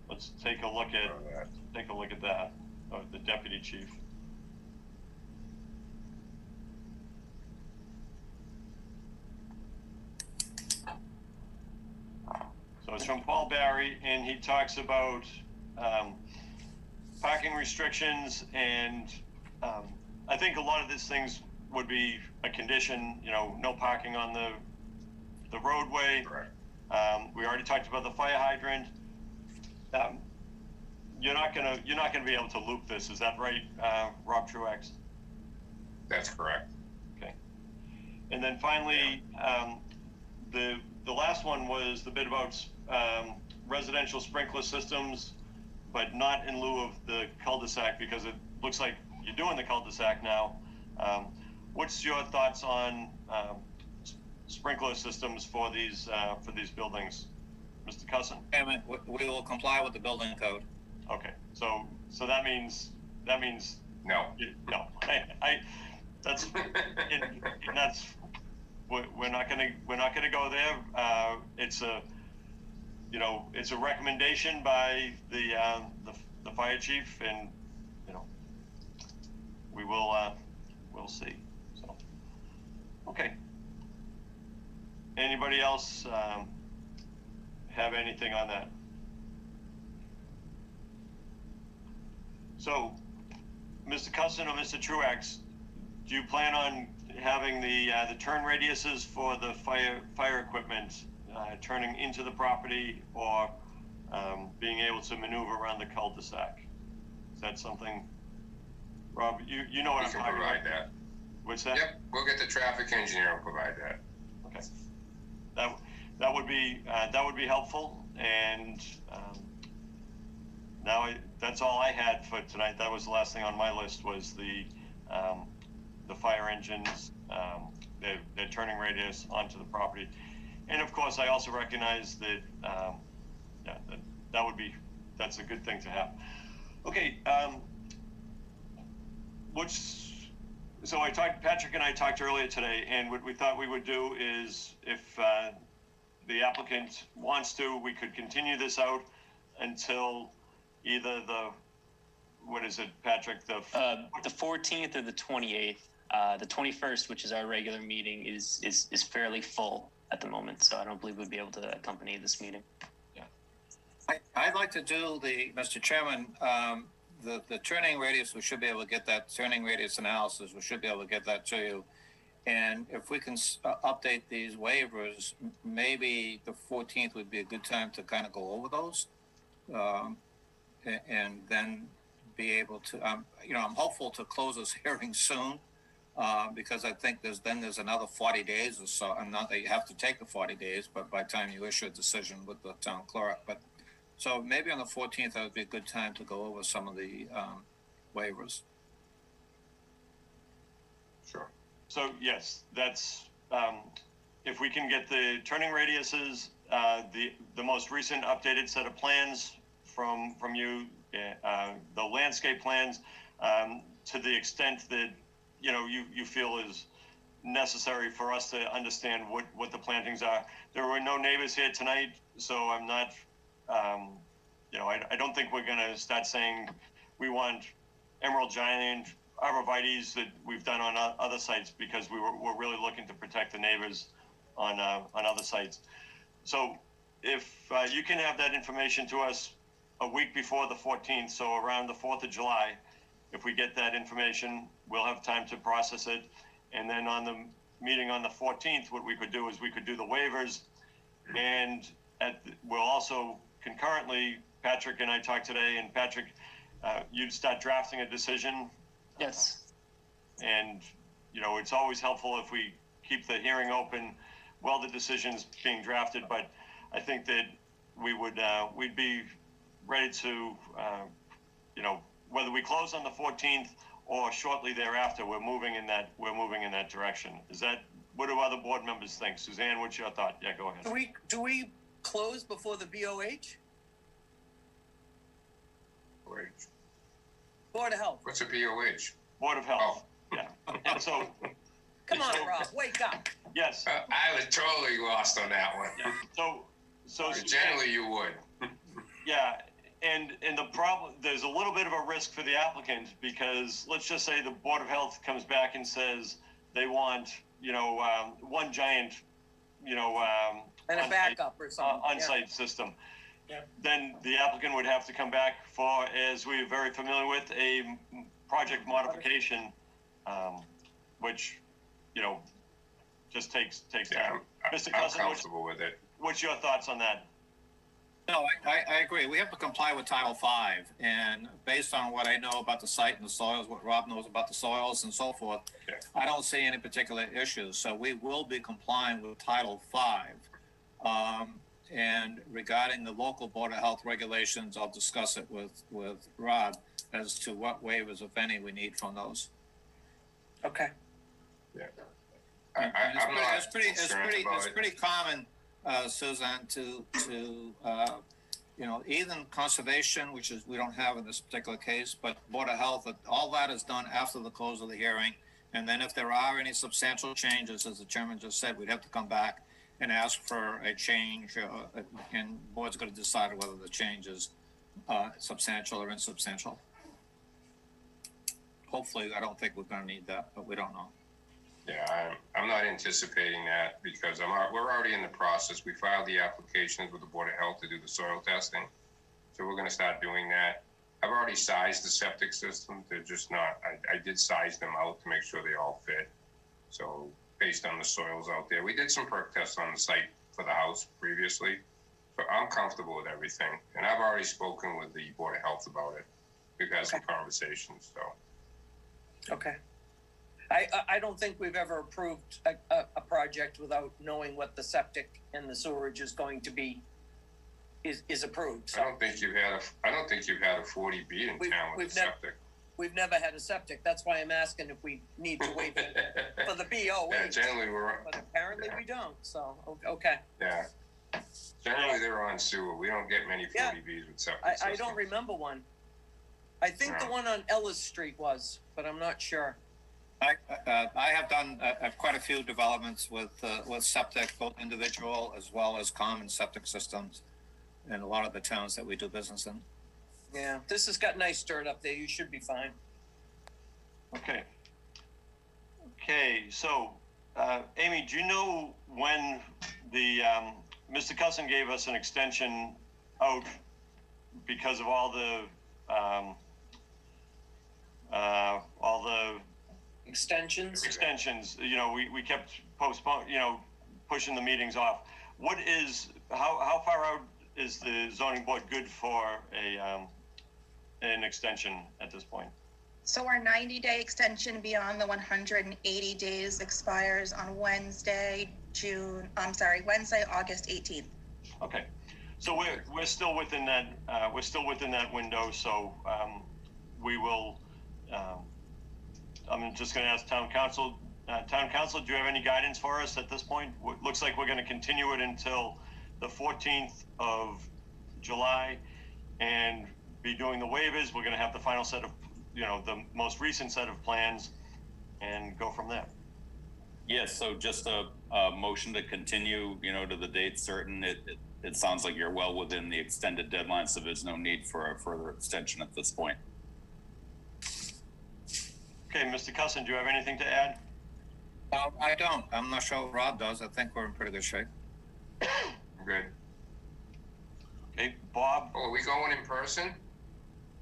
Let's take a look at that, the deputy chief. So it's from Paul Barry, and he talks about parking restrictions, and I think a lot of these things would be a condition, no parking on the roadway. Correct. We already talked about the fire hydrant. You're not gonna be able to loop this, is that right, Rob Truax? That's correct. Okay. And then finally, the last one was the bit about residential sprinkler systems, but not in lieu of the cul-de-sac, because it looks like you're doing the cul-de-sac now. What's your thoughts on sprinkler systems for these buildings, Mr. Cusson? We will comply with the building code. Okay, so that means No. no. That's we're not gonna go there. It's a recommendation by the fire chief, and we'll see. So, okay. Anybody else have anything on that? So, Mr. Cusson or Mr. Truax, do you plan on having the turn radiuses for the fire equipment turning into the property, or being able to maneuver around the cul-de-sac? Is that something, Rob? You know what We I'm can talking about? provide that. What's that? Yep, we'll get the traffic engineer and provide that. Okay. That would be helpful, and that's all I had for tonight. That was the last thing on my list, was the fire engines, their turning radius onto the property. And of course, I also recognize that that would be that's a good thing to have. Okay, Patrick and I talked earlier today, and what we thought we would do is, if the applicant wants to, we could continue this out until either what is it, Patrick? The 14th or the 28th. The 21st, which is our regular meeting, is fairly full at the moment, so I don't believe we'd be able to accompany this meeting. I'd like to do Mr. Chairman, the turning radius, we should be able to get that turning radius analysis. We should be able to get that to you. And if we can update these waivers, maybe the 14th would be a good time to kind of go over those. And then be able to, I'm hopeful to close this hearing soon. Because I think there's another 40 days or so. I'm not that you have to take the 40 days, but by the time you issue a decision with the town clerk. But so maybe on the 14th, that would be a good time to go over some of the waivers. Sure. So yes, that's if we can get the turning radiuses, the most recent updated set of plans from you, the landscape plans, to the extent that you feel is necessary for us to understand what the plantings are. There were no neighbors here tonight, so I'm not, I don't think we're gonna start saying we want Emerald Giant arborvitaes that we've done on other sites, because we're really looking to protect the neighbors on other sites. So if you can have that information to us a week before the 14th, so around the 4th of July, if we get that information, we'll have time to process it. And then on the meeting on the 14th, what we could do is we could do the waivers. And we'll also concurrently, Patrick and I talked today, and Patrick, you'd start drafting a decision. Yes. And, it's always helpful if we keep the hearing open while the decision's being drafted. But I think that we'd be ready to, whether we close on the 14th or shortly thereafter, we're moving in that direction. What do other board members think? Suzanne, what's your thought? Yeah, go ahead. Do we close before the BOH? Wait. Board of Health. What's a BOH? Board of Health. Yeah. And so. Come on, Rob, wake up. Yes. I was totally lost on that one. Yeah. So generally you would. Yeah. And the problem, there's a little bit of a risk for the applicant, because let's just say the Board of Health comes back and says they want, one giant, and a backup or something. On-site system. Yeah. Then the applicant would have to come back for, as we're very familiar with, a project modification, which, just takes time. Mr. I'm Cousin, comfortable with it. what's your thoughts on that? No, I agree. We have to comply with Title V, and based on what I know about the site and the soils, what Rob knows about the soils and so forth, Yeah. I don't see any particular issues. So we will be complying with Title V. And regarding the local Board of Health regulations, I'll discuss it with Rob as to what waivers, if any, we need from those. Okay. Yeah. It's pretty common, Suzanne, to even conservation, which is we don't have in this particular case, but Board of Health, all that is done after the close of the hearing. And then if there are any substantial changes, as the chairman just said, we'd have to come back and ask for a change, and board's going to decide whether the change is substantial or insubstantial. Hopefully, I don't think we're going to need that, but we don't know. Yeah, I'm not anticipating that, because we're already in the process. We filed the applications with the Board of Health to do the soil testing. So we're going to start doing that. I've already sized the septic system. They're just not, I did size them out to make sure they all fit. So based on the soils out there, we did some perk tests on the site for the house previously. So I'm comfortable with everything. And I've already spoken with the Board of Health about it. We've had some conversations, so. Okay. I don't think we've ever approved a project without knowing what the septic and the sewerage is going to be, is approved. So I don't think you've had a 40B in town with a septic. We've never had a septic. That's why I'm asking if we need to wait for the BOH. Yeah, generally but apparently we don't. So, okay. Yeah. Generally, they're on sewer. We don't get many Yeah. 40Bs with septic I systems. don't remember one. I think the No. one on Ellis Street was, but I'm not sure. I have done quite a few developments with septic, both individual as well as common septic systems in a lot of the towns that we do business in. Yeah, this has got nice dirt up there. You should be fine. Okay. Okay, so, Amy, do you know when the, Mr. Cusson gave us an extension out because of all the Extensions? extensions, you know, we kept pushing the meetings off. What is, how far out is the zoning board good for an extension at this point? So our 90-day extension beyond the 180 days expires on Wednesday, August 18th. Okay, so we're still within that window. So we will. I'm just going to ask town council. Town council, do you have any guidance for us at this point? Looks like we're going to continue it until the 14th of July, and be doing the waivers. We're going to have the final set of, the most recent set of plans, and go from there. Yes, so just a motion to continue, to the date certain. It sounds like you're well within the extended deadline, so there's no need for a further extension at this point. Okay, Mr. Cusson, do you have anything to add? I don't. I'm not sure what Rob does. I think we're in pretty good shape. Good. Okay, Bob? Oh, are we going in person?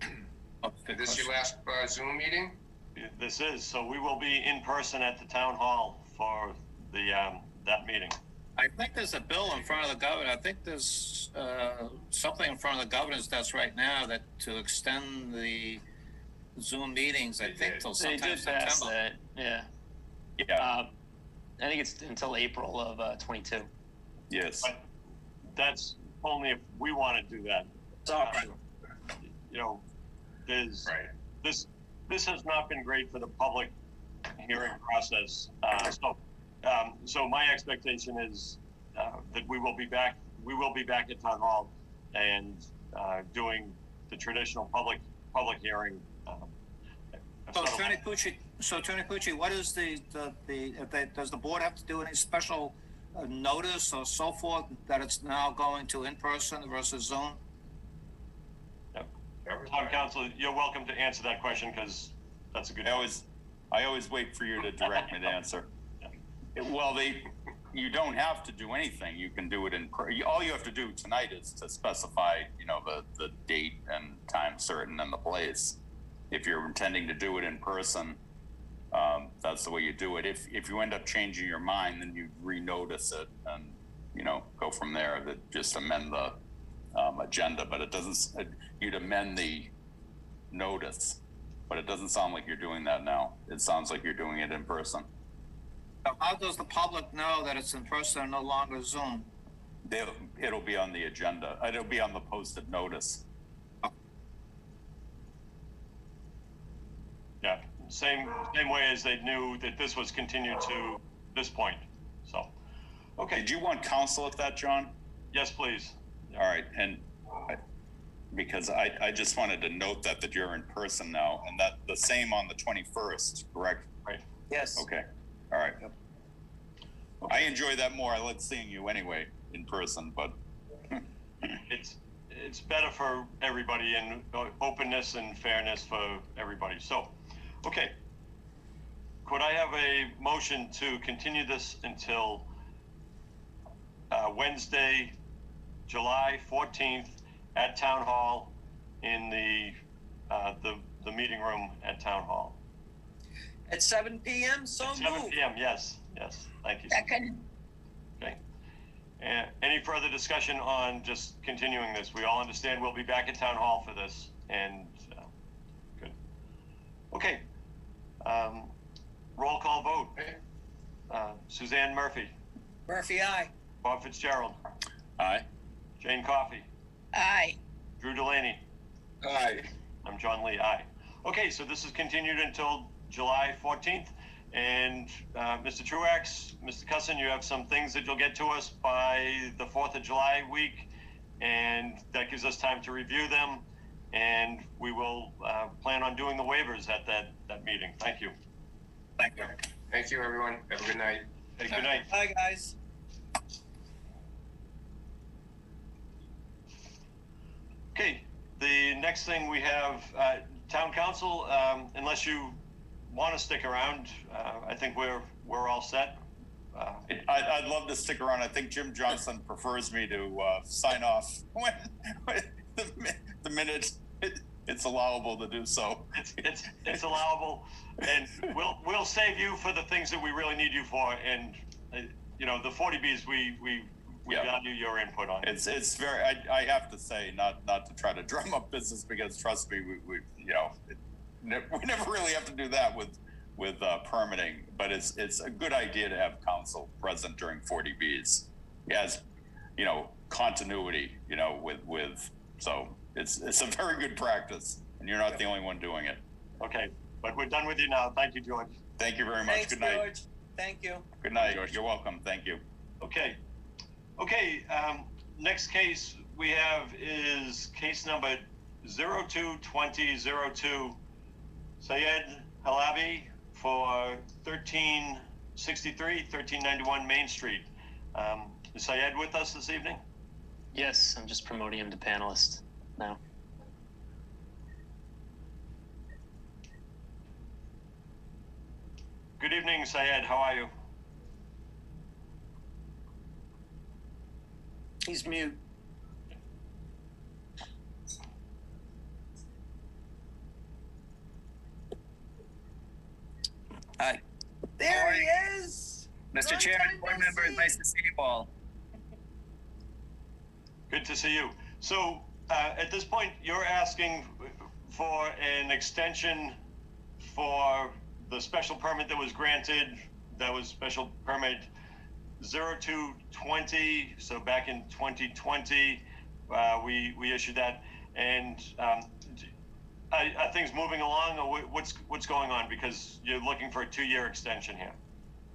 Good Is this your question. last Zoom meeting? This is, so we will be in person at the town hall for the, that meeting. I think there's a bill in front of the governor. I think there's something in front of the governor's desk right now that to extend the Zoom meetings, I think, till They sometime did pass September. that, yeah. Yeah, I think it's until April of 22. yes. But that's only if we want to do that. It's optional. There's, Right. this has not been great for the public hearing process. So my expectation is that we will be back at town hall and doing the traditional public hearing. So Attorney Pucci, what is does the board have to do any special notice or so forth that it's now going to in person versus Zoom? Town council, you're welcome to answer that question because that's a good. I always wait for you to direct me to answer. Well, you don't have to do anything. You can do it all you have to do tonight is to specify, the date and time certain and the place. If you're intending to do it in person, that's the way you do it. If you end up changing your mind, then you renotice it and, go from there. That just amend the agenda, but it doesn't, you'd amend the notice, but it doesn't sound like you're doing that now. It sounds like you're doing it in person. How does the public know that it's in person and no longer Zoom? It'll be on the agenda. It'll be on the posted notice. Yeah, same way as they knew that this was continued to this point. So, okay. Did you want counsel at that, John? Yes, please. All right, and because I just wanted to note that you're in person now, and that the same on the 21st, correct? Right. Yes. Okay, all right. I enjoy that more. I like seeing you anyway in person, but It's better for everybody and openness and fairness for everybody. So, okay. Could I have a motion to continue this until Wednesday, July 14th at Town Hall in the meeting room at Town Hall? At 7 p.m. So At 7 moved. p.m. Yes. Thank you. Second. Okay. And any further discussion on just continuing this? We all understand we'll be back at Town Hall for this, and good. Okay. Roll call vote. Suzanne Murphy, Murphy, aye. Bob Fitzgerald, Aye. Jane Coffey, Aye. Drew Delaney. Aye. I'm John Lee. Aye. Okay, so this is continued until July 14th. And Mr. Truax, Mr. Cusson, you have some things that you'll get to us by the 4th of July week, and that gives us time to review them, and we will plan on doing the waivers at that meeting. Thank you. Thank you. Thank you, everyone. Have a good night. Hey, good night. Bye, guys. Okay, the next thing we have, town council, unless you want to stick around, I think we're all set. I'd love to stick around. I think Jim Johnson prefers me to sign off when the minute it's allowable to do so. It's allowable, and we'll save you for the things that we really need you for. And the 40Bs we value your input on. It's very. I have to say, not to try to drum up business, because trust me, we never really have to do that with permitting. But it's a good idea to have council present during 40Bs, as continuity. With so it's a very good practice, and you're not the only one doing it. Okay, but we're done with you now. Thank you, George. Thank you very much. Thanks, Good night. George. Thank you. Good night, George. You're welcome. Thank you. Okay. Next case we have is case number 022002, Syed Halabi for 1363, 1391 Main Street. Is Syed with us this evening? Yes, I'm just promoting him to panelist now. Good evening, Syed. How are you? He's mute. Hi. There he is. Mr. Chairman, board members, nice to see you all. Good to see you. So at this point, you're asking for an extension for the special permit that was granted. That was special permit 0220. So back in 2020, we issued that. And are things moving along, or what's going on? Because you're looking for a 2-year extension here.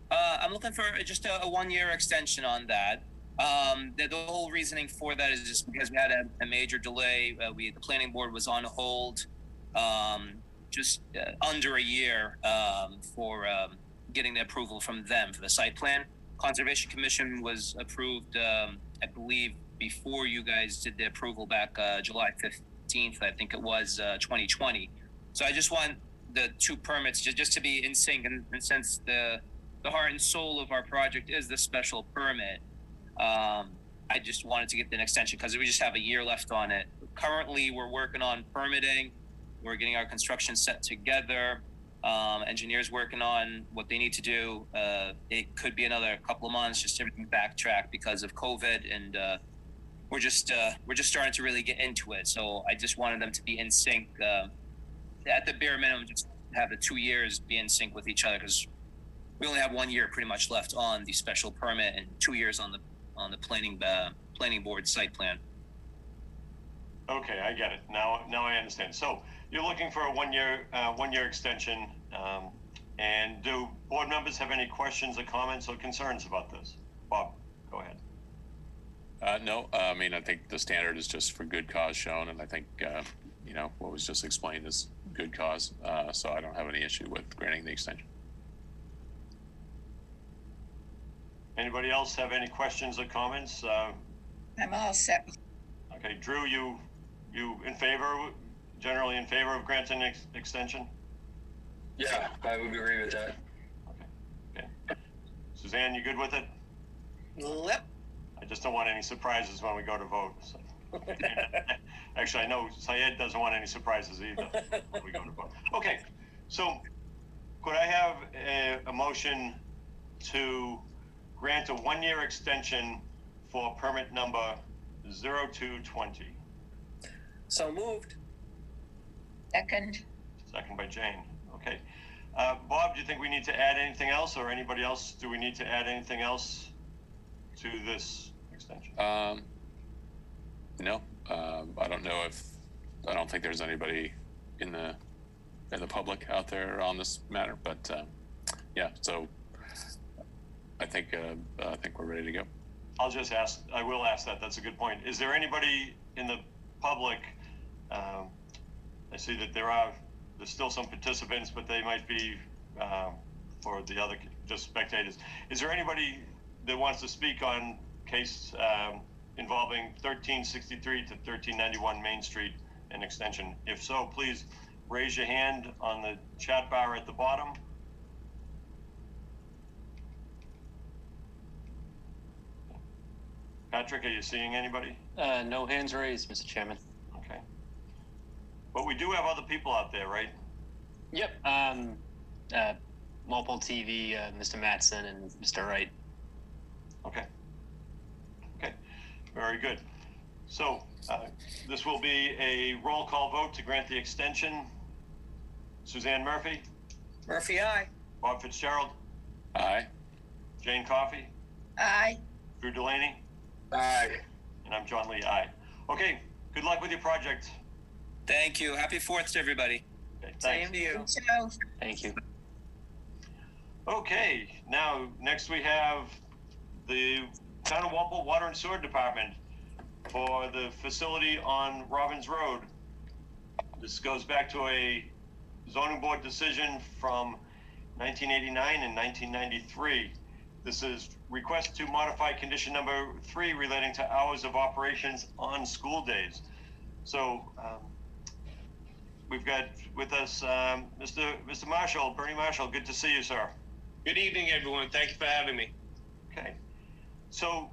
I'm looking for just a 1-year extension on that. The whole reasoning for that is just because we had a major delay. The planning board was on hold just under a year for getting the approval from them for the site plan. Conservation Commission was approved, I believe, before you guys did the approval back July 15th, I think it was 2020. So I just want the 2 permits just to be in sync, and since the heart and soul of our project is the special permit, I just wanted to get an extension because we just have a year left on it. Currently, we're working on permitting. We're getting our construction set together. Engineers working on what they need to do. It could be another couple of months, just everything backtrack because of COVID, and we're just starting to really get into it. So I just wanted them to be in sync. At the bare minimum, just have the 2 years be in sync with each other, because we only have 1 year pretty much left on the special permit and 2 years on the planning board site plan. Okay, I get it. Now I understand. So you're looking for a 1-year extension. And do board members have any questions or comments or concerns about this? Bob, go ahead. No, I mean, I think the standard is just for good cause shown, and I think what was just explained is good cause. So I don't have any issue with granting the extension. Anybody else have any questions or comments? I'm all set. Okay, Drew, you generally in favor of granting extension? Yeah, I would agree with that. Okay. Suzanne, you good with it? Yep. I just don't want any surprises when we go to vote. So. Actually, I know Syed doesn't want any surprises either when we go to vote. Okay, so could I have a motion to grant a 1-year extension for permit number 0220? So moved. Second. Second by Jane. Okay. Bob, do you think we need to add anything else, or anybody else? Do we need to add anything else to this extension? No, I don't know I don't think there's anybody in the public out there on this matter, but yeah, so I think we're ready to go. I will ask that. That's a good point. Is there anybody in the public? I see that there's still some participants, but they might be for the other, just spectators. Is there anybody that wants to speak on case involving 1363 to 1391 Main Street and extension? If so, please raise your hand on the chat bar at the bottom. Patrick, are you seeing anybody? No hands raised, Mr. Chairman. Okay. But we do have other people out there, right? Yep. Mobile TV, Mr. Mattson and Mr. Wright. Okay. Okay. Very good. So this will be a roll call vote to grant the extension. Suzanne Murphy? Murphy, aye. Bob Fitzgerald? Aye. Jane Coffey? Aye. Drew Delaney? Aye. And I'm John Lee. Aye. Okay. Good luck with your project. Thank you. Happy 4th to everybody. Okay, Same to you. Joe. Thank you. Okay. Now, next we have the Town of Walpole Water and Sewer Department for the facility on Robbins Road. This goes back to a zoning board decision from 1989 and 1993. This is request to modify condition number 3 relating to hours of operations on school days. So we've got with us Mr. Marshall, Bernie Marshall. Good to see you, sir. Good evening, everyone. Thank you for having me. Okay. So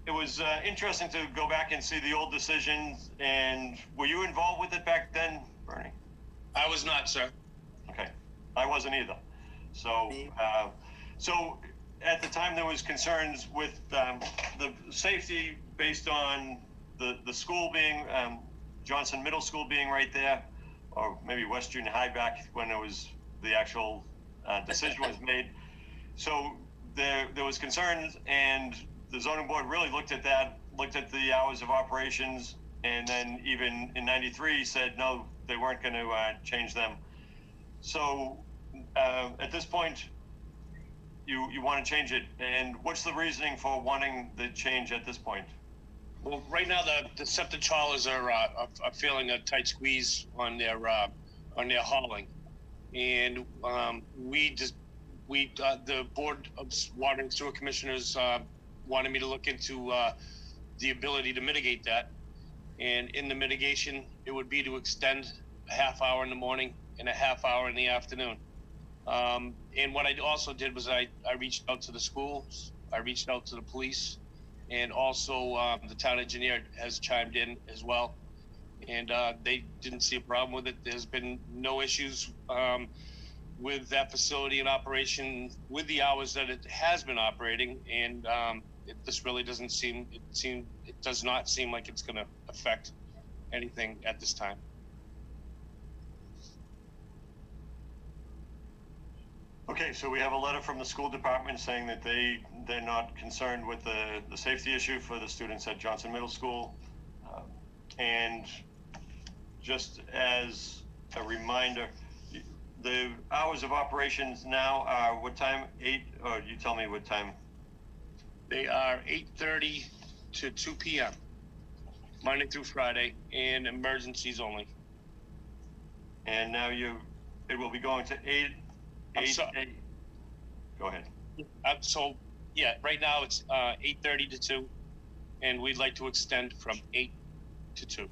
it was interesting to go back and see the old decisions. And were you involved with it back then, Bernie? I was not, sir. Okay. I wasn't either. So, so at the time there was concerns with the safety based on the school being, Johnson Middle School being right there, or maybe West Junior High back when it was the actual decision was made. So there was concerns, and the zoning board really looked at that, looked at the hours of operations, and then even in 93 said no, they weren't going to change them. So at this point, you want to change it, and what's the reasoning for wanting the change at this point? Well, right now the septic haulers are feeling a tight squeeze on their hauling, and the board of water and sewer commissioners wanted me to look into the ability to mitigate that, and in the mitigation, it would be to extend a half hour in the morning and a half hour in the afternoon. And what I also did was I reached out to the schools, I reached out to the police, and also the town engineer has chimed in as well. And they didn't see a problem with it. There's been no issues with that facility in operation with the hours that it has been operating. And this really does not seem like it's going to affect anything at this time. Okay, so we have a letter from the school department saying that they're not concerned with the safety issue for the students at Johnson Middle School. And just as a reminder, the hours of operations now are what time? 8, or you tell me what time? They are 8:30 to 2 p.m. Monday through Friday, and emergencies only. And now it will be going to 8. Go ahead. So, yeah, right now it's 8:30 to 2, and we'd like to extend from 8 to 2.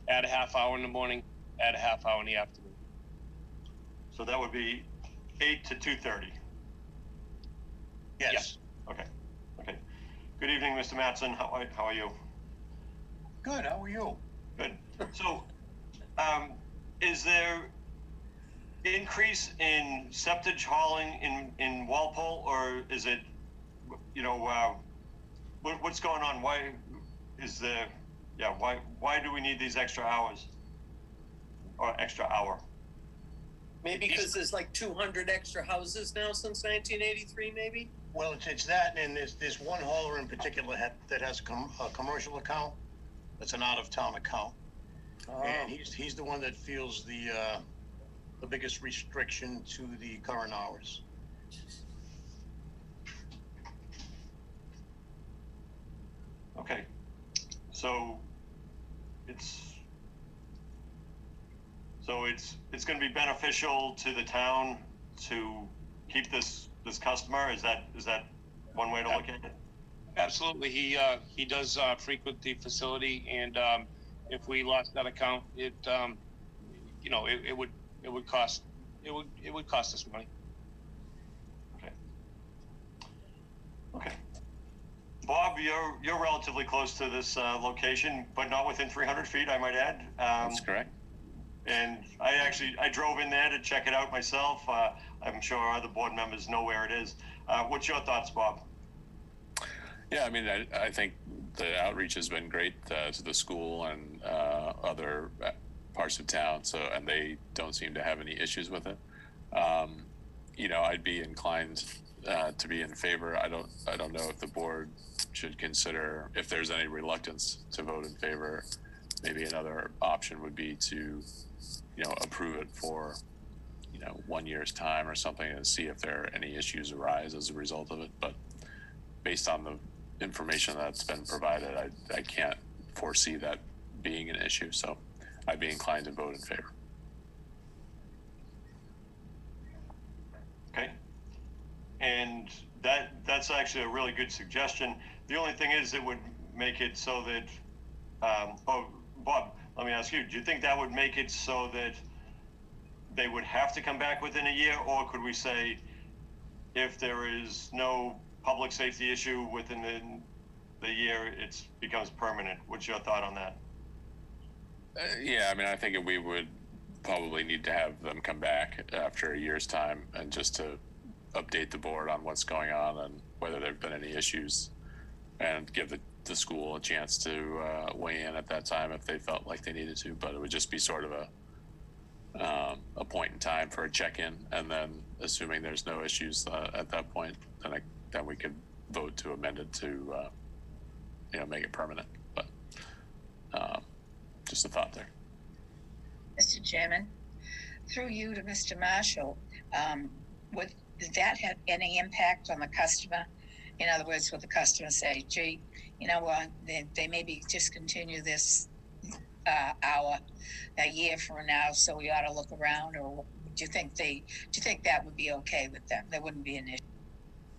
Add a half hour in the morning, add a half hour in the afternoon. So that would be 8 to 2:30. Yes. Okay. Okay. Good evening, Mr. Mattson. How are you? Good. How are you? Good. So, is there increase in septage hauling in Walpole, or is it, what's going on? Why is there? Yeah. Why do we need these extra hours or extra hour? Maybe because there's like 200 extra houses now since 1983, maybe? Well, it's that, and there's one hauler in particular that has a commercial account. That's an out-of-town account. Oh. And he's the one that feels the the biggest restriction to the current hours. Okay, so it's going to be beneficial to the town to keep this customer. Is that one way to look at it? Absolutely. He does frequent the facility, and if we lost that account, it would cost us money. Okay. Bob, you're relatively close to this location, but not within 300 feet, I might add. That's correct. And I drove in there to check it out myself. I'm sure other board members know where it is. What's your thoughts, Bob? Yeah, I mean, I think the outreach has been great to the school and other parts of town. And they don't seem to have any issues with it. I'd be inclined to be in favor. I don't know if the board should consider, if there's any reluctance to vote in favor. Maybe another option would be to, approve it for, 1 year's time or something, and see if there are any issues arise as a result of it. But based on the information that's been provided, I can't foresee that being an issue. So I'd be inclined to vote in favor. Okay. And that's actually a really good suggestion. The only thing is, it would make it so that, Bob, let me ask you, do you think that would make it so that they would have to come back within a year? Or could we say, if there is no public safety issue within the year, it becomes permanent? What's your thought on that? Yeah, I mean, I think we would probably need to have them come back after a year's time, and just to update the board on what's going on and whether there have been any issues, and give the school a chance to weigh in at that time if they felt like they needed to. But it would just be sort of a point in time for a check-in, and then assuming there's no issues at that point, then we could vote to amend it to make it permanent. But just a thought there. Mr. Chairman, through you to Mr. Marshall, did that have any impact on the customer? In other words, would the customer say, gee, they maybe discontinue this hour a year from now, so we ought to look around? Or do you think that would be okay with them? There wouldn't be an issue.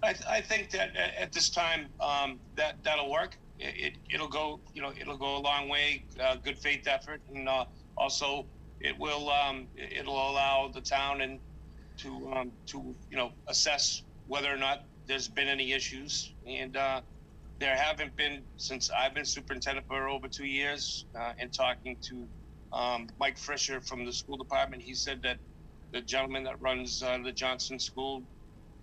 I think that at this time, that'll work. It'll go a long way. Good faith effort, and also it'll allow the town and to assess whether or not there's been any issues. And there haven't been, since I've been superintendent for over 2 years. And talking to Mike Frischer from the school department, he said that the gentleman that runs the Johnson School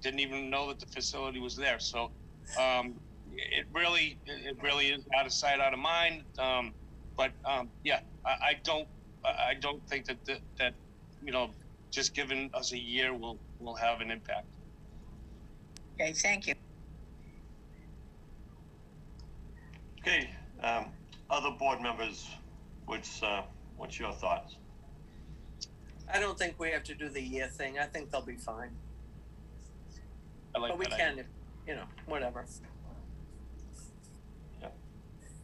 didn't even know that the facility was there. So it really is out of sight, out of mind. But I don't think that just giving us a year will have an impact. Okay, thank you. Okay, other board members, what's your thoughts? I don't think we have to do the year thing. I think they'll be fine. But we that can, if, whatever. Yeah.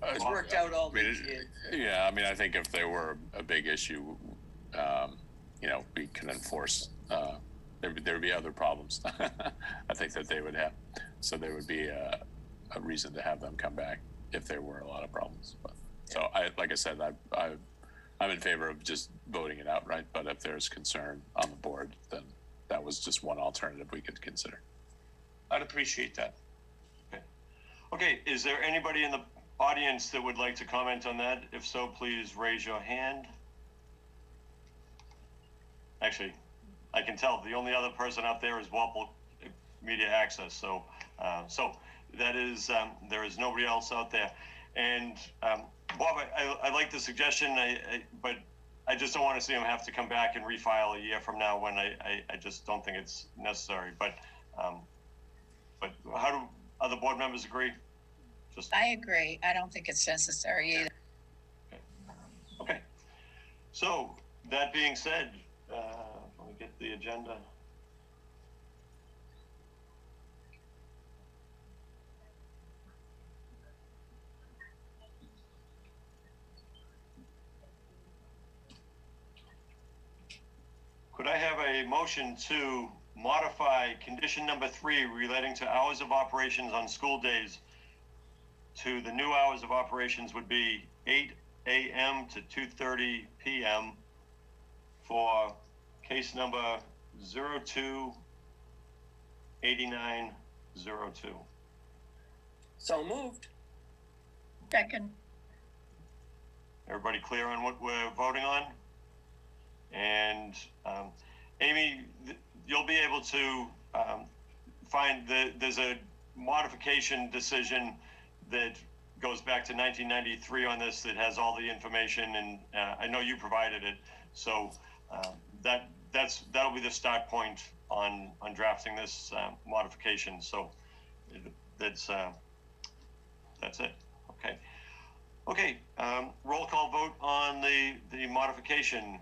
It's worked out all these years. Yeah, I mean, I think if there were a big issue, we can enforce. There would be other problems. I think that they would have. So there would be a reason to have them come back if there were a lot of problems. But, so like I said, I'm in favor of just voting it outright. But if there's concern on the board, then that was just one alternative we could consider. I'd appreciate that. Okay, is there anybody in the audience that would like to comment on that? If so, please raise your hand. Actually, I can tell the only other person out there is Walpole Media Access. So that is, there is nobody else out there. And Bob, I like the suggestion, but I just don't want to see him have to come back and refile a year from now when I just don't think it's necessary. But how do other board members agree? I agree. I don't think it's necessary either. Okay. So that being said, let me the agenda. Could I have a motion to modify condition number 3 relating to hours of operations on school days to the new hours of operations would be 8 a.m. to 2:30 p.m. for case number 028902. So moved. Second. Everybody clear on what we're voting on? And Amy, you'll be able to find there's a modification decision that goes back to 1993 on this that has all the information, and I know you provided it. So that'll be the start point on drafting this modification. So that's it. Okay. Okay. Roll call vote on the modification.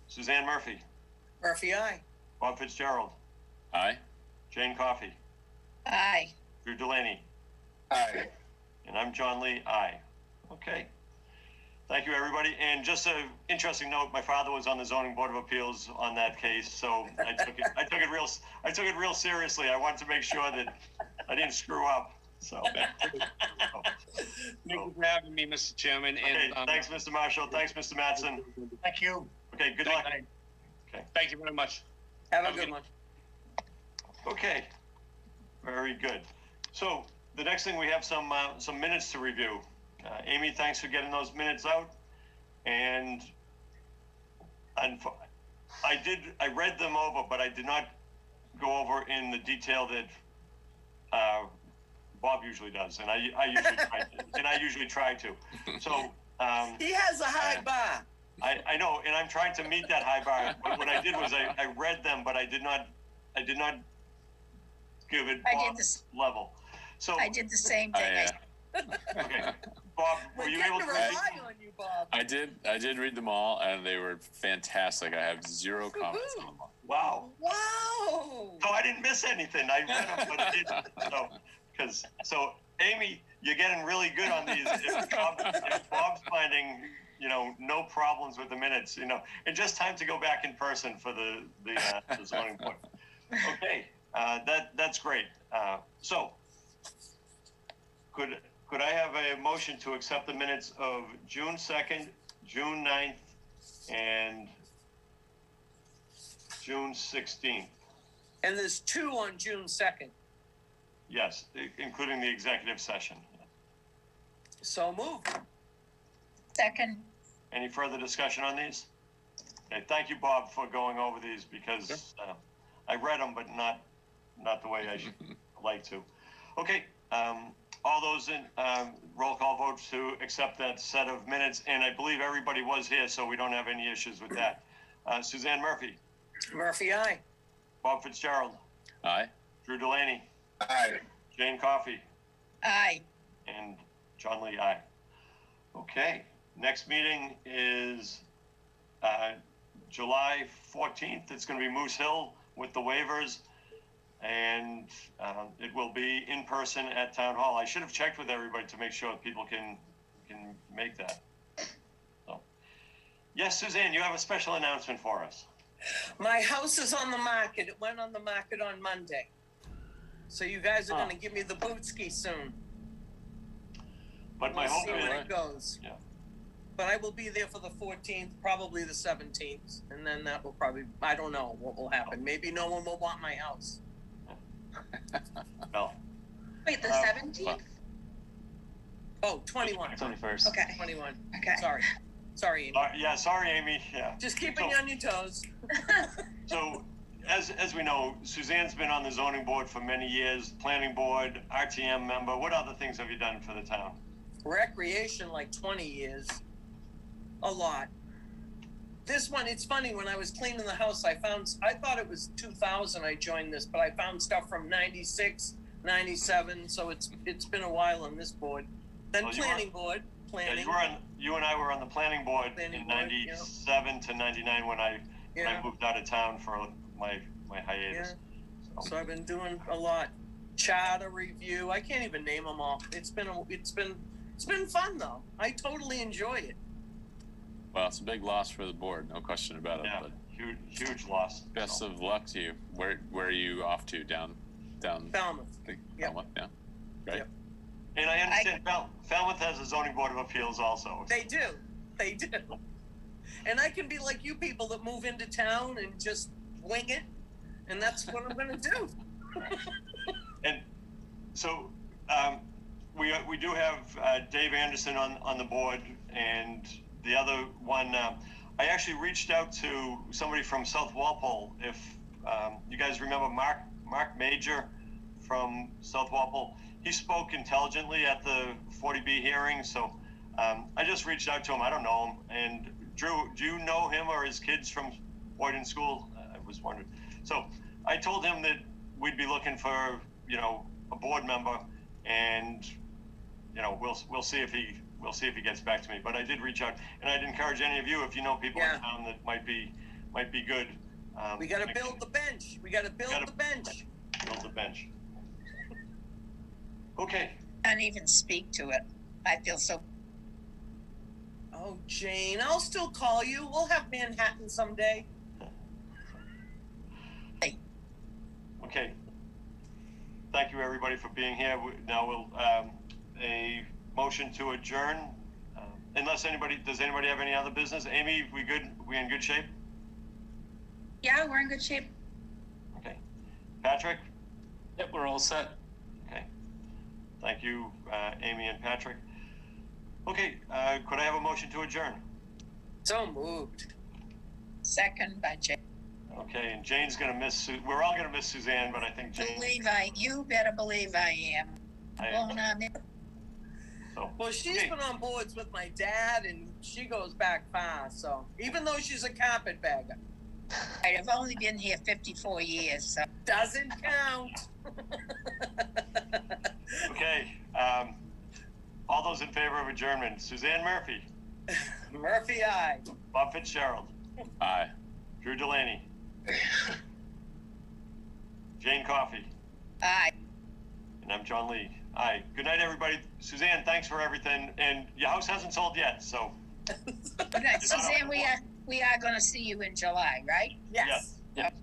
Suzanne Murphy. Murphy, aye. Bob Fitzgerald. Aye. Jane Coffey. Aye. Drew Delaney. Aye. And I'm John Lee. Aye. Okay. Thank you, everybody. And just an interesting note: my father was on the Zoning Board of Appeals on that case, so I took it real seriously. I wanted to make sure that I didn't screw up. So. Thank you for having me, Mr. Chairman. Okay. And Thanks, Mr. Marshall. Thanks, Mr. Mattson. Thank you. Okay. Good luck. Okay. Thank you very much. Have a good one. Okay. Very good. So the next thing, we have some minutes to review. Amy, thanks for getting those minutes out. And I read them over, but I did not go over in the detail that Bob usually does, and I usually try to. So he has a high bar. I know, and I'm trying to meet that high bar. But what I did was I read them, but I did not give it Bob's level. So I did the same thing. Okay, Bob, were you able to rely on you, Bob? I did read them all, and they were fantastic. I have zero comments on them all. Wow. Wow. So I didn't miss anything. I read them, but I didn't. So Amy, you're getting really good on these. If Bob's finding, no problems with the minutes, and just time to go back in person for the zoning board. Okay, that's great. So could I have a motion to accept the minutes of June 2nd, June 9th, and June 16th? And there's 2 on June 2nd. Yes, including the executive session. So moved. Second. Any further discussion on these? Okay, thank you, Bob, for going over these, because I read them, but not the way I should like to. Okay, all those in roll call votes to accept that set of minutes, and I believe everybody was here, so we don't have any issues with that. Suzanne Murphy. Murphy, aye. Bob Fitzgerald. Aye. Drew Delaney. Aye. Jane Coffey. Aye. And John Lee, aye. Okay, next meeting is July 14th. It's going to be Moose Hill with the waivers, and it will be in person at Town Hall. I should have checked with everybody to make sure people can make that. So, yes, Suzanne, you have a special announcement for us. My house is on the market. It went on the market on Monday. So you guys are going to give me the bootski soon. But my we'll hope see is where it goes. Yeah. But I will be there for the 14th, probably the 17th, and then that will probably, I don't know what will happen. Maybe no one will want my house. Well. Wait, the 17th? Oh, 21. 21st. Okay. 21. Okay. Sorry, Amy. Yeah, sorry, Amy. Yeah. Just keeping you on your toes. So, as we know, Suzanne's been on the zoning board for many years, planning board, RTM member. What other things have you done for the town? Recreation, like 20 years. A lot. This one, it's funny, when I was cleaning the house, I thought it was 2000 I joined this, but I found stuff from 96, 97, so it's been a while on this board. Then planning board. Yeah, you and I were on the planning board in 97 to 99 when I moved out of town for my hiatus. So I've been doing a lot. Charter review. I can't even name them all. It's been fun though. I totally enjoy it. Well, it's a big loss for the board, no question about it. Yeah, But huge loss. best of luck to you. Where are you off to? Down Falmouth. Falmouth, yeah. Right. Yep. And I understand Falmouth has a zoning board of appeals also. They do. And I can be like you people that move into town and just wing it, and that's what I'm going to do. And so we do have Dave Anderson on the board, and the other one, I actually reached out to somebody from South Walpole. If you guys remember Mark Major from South Walpole, he spoke intelligently at the 40B hearing. So I just reached out to him. I don't know him. And Drew, do you know him or his kids from Boyden School? I was wondering. So I told him that we'd be looking for, a board member, and we'll see if he gets back to me. But I did reach out, and I'd encourage any of you, if you know people in town that might be good. We got to build the bench. Build the bench. Build the bench. Okay. Can't even speak to it. I feel so. Oh, Jane, I'll still call you. We'll have Manhattan someday. Okay. Thank you, everybody, for being here. Now we'll a motion to adjourn. Does anybody have any other business? Amy, we good? We in good shape? Yeah, we're in good shape. Okay. Patrick? Yep, we're all set. Okay. Thank you, Amy and Patrick. Okay, could I have a motion to adjourn? So moved. Second by Jane. Okay, and Jane's gonna miss. We're all gonna miss Suzanne, but I think Jane. You better believe I am. Well, she's been on boards with my dad, and she goes back far. So even though she's a carpetbagger, I've only been here 54 years, so doesn't count. Okay. All those in favor of adjournment: Suzanne Murphy. Murphy, aye. Bob Fitzgerald. Aye. Drew Delaney. Jane Coffey. aye. And I'm John Lee. Aye. Good night, everybody. Suzanne, thanks for everything. And your house hasn't sold yet, so. Good night, Suzanne. We are going to see you in July, right? Yes. Yep.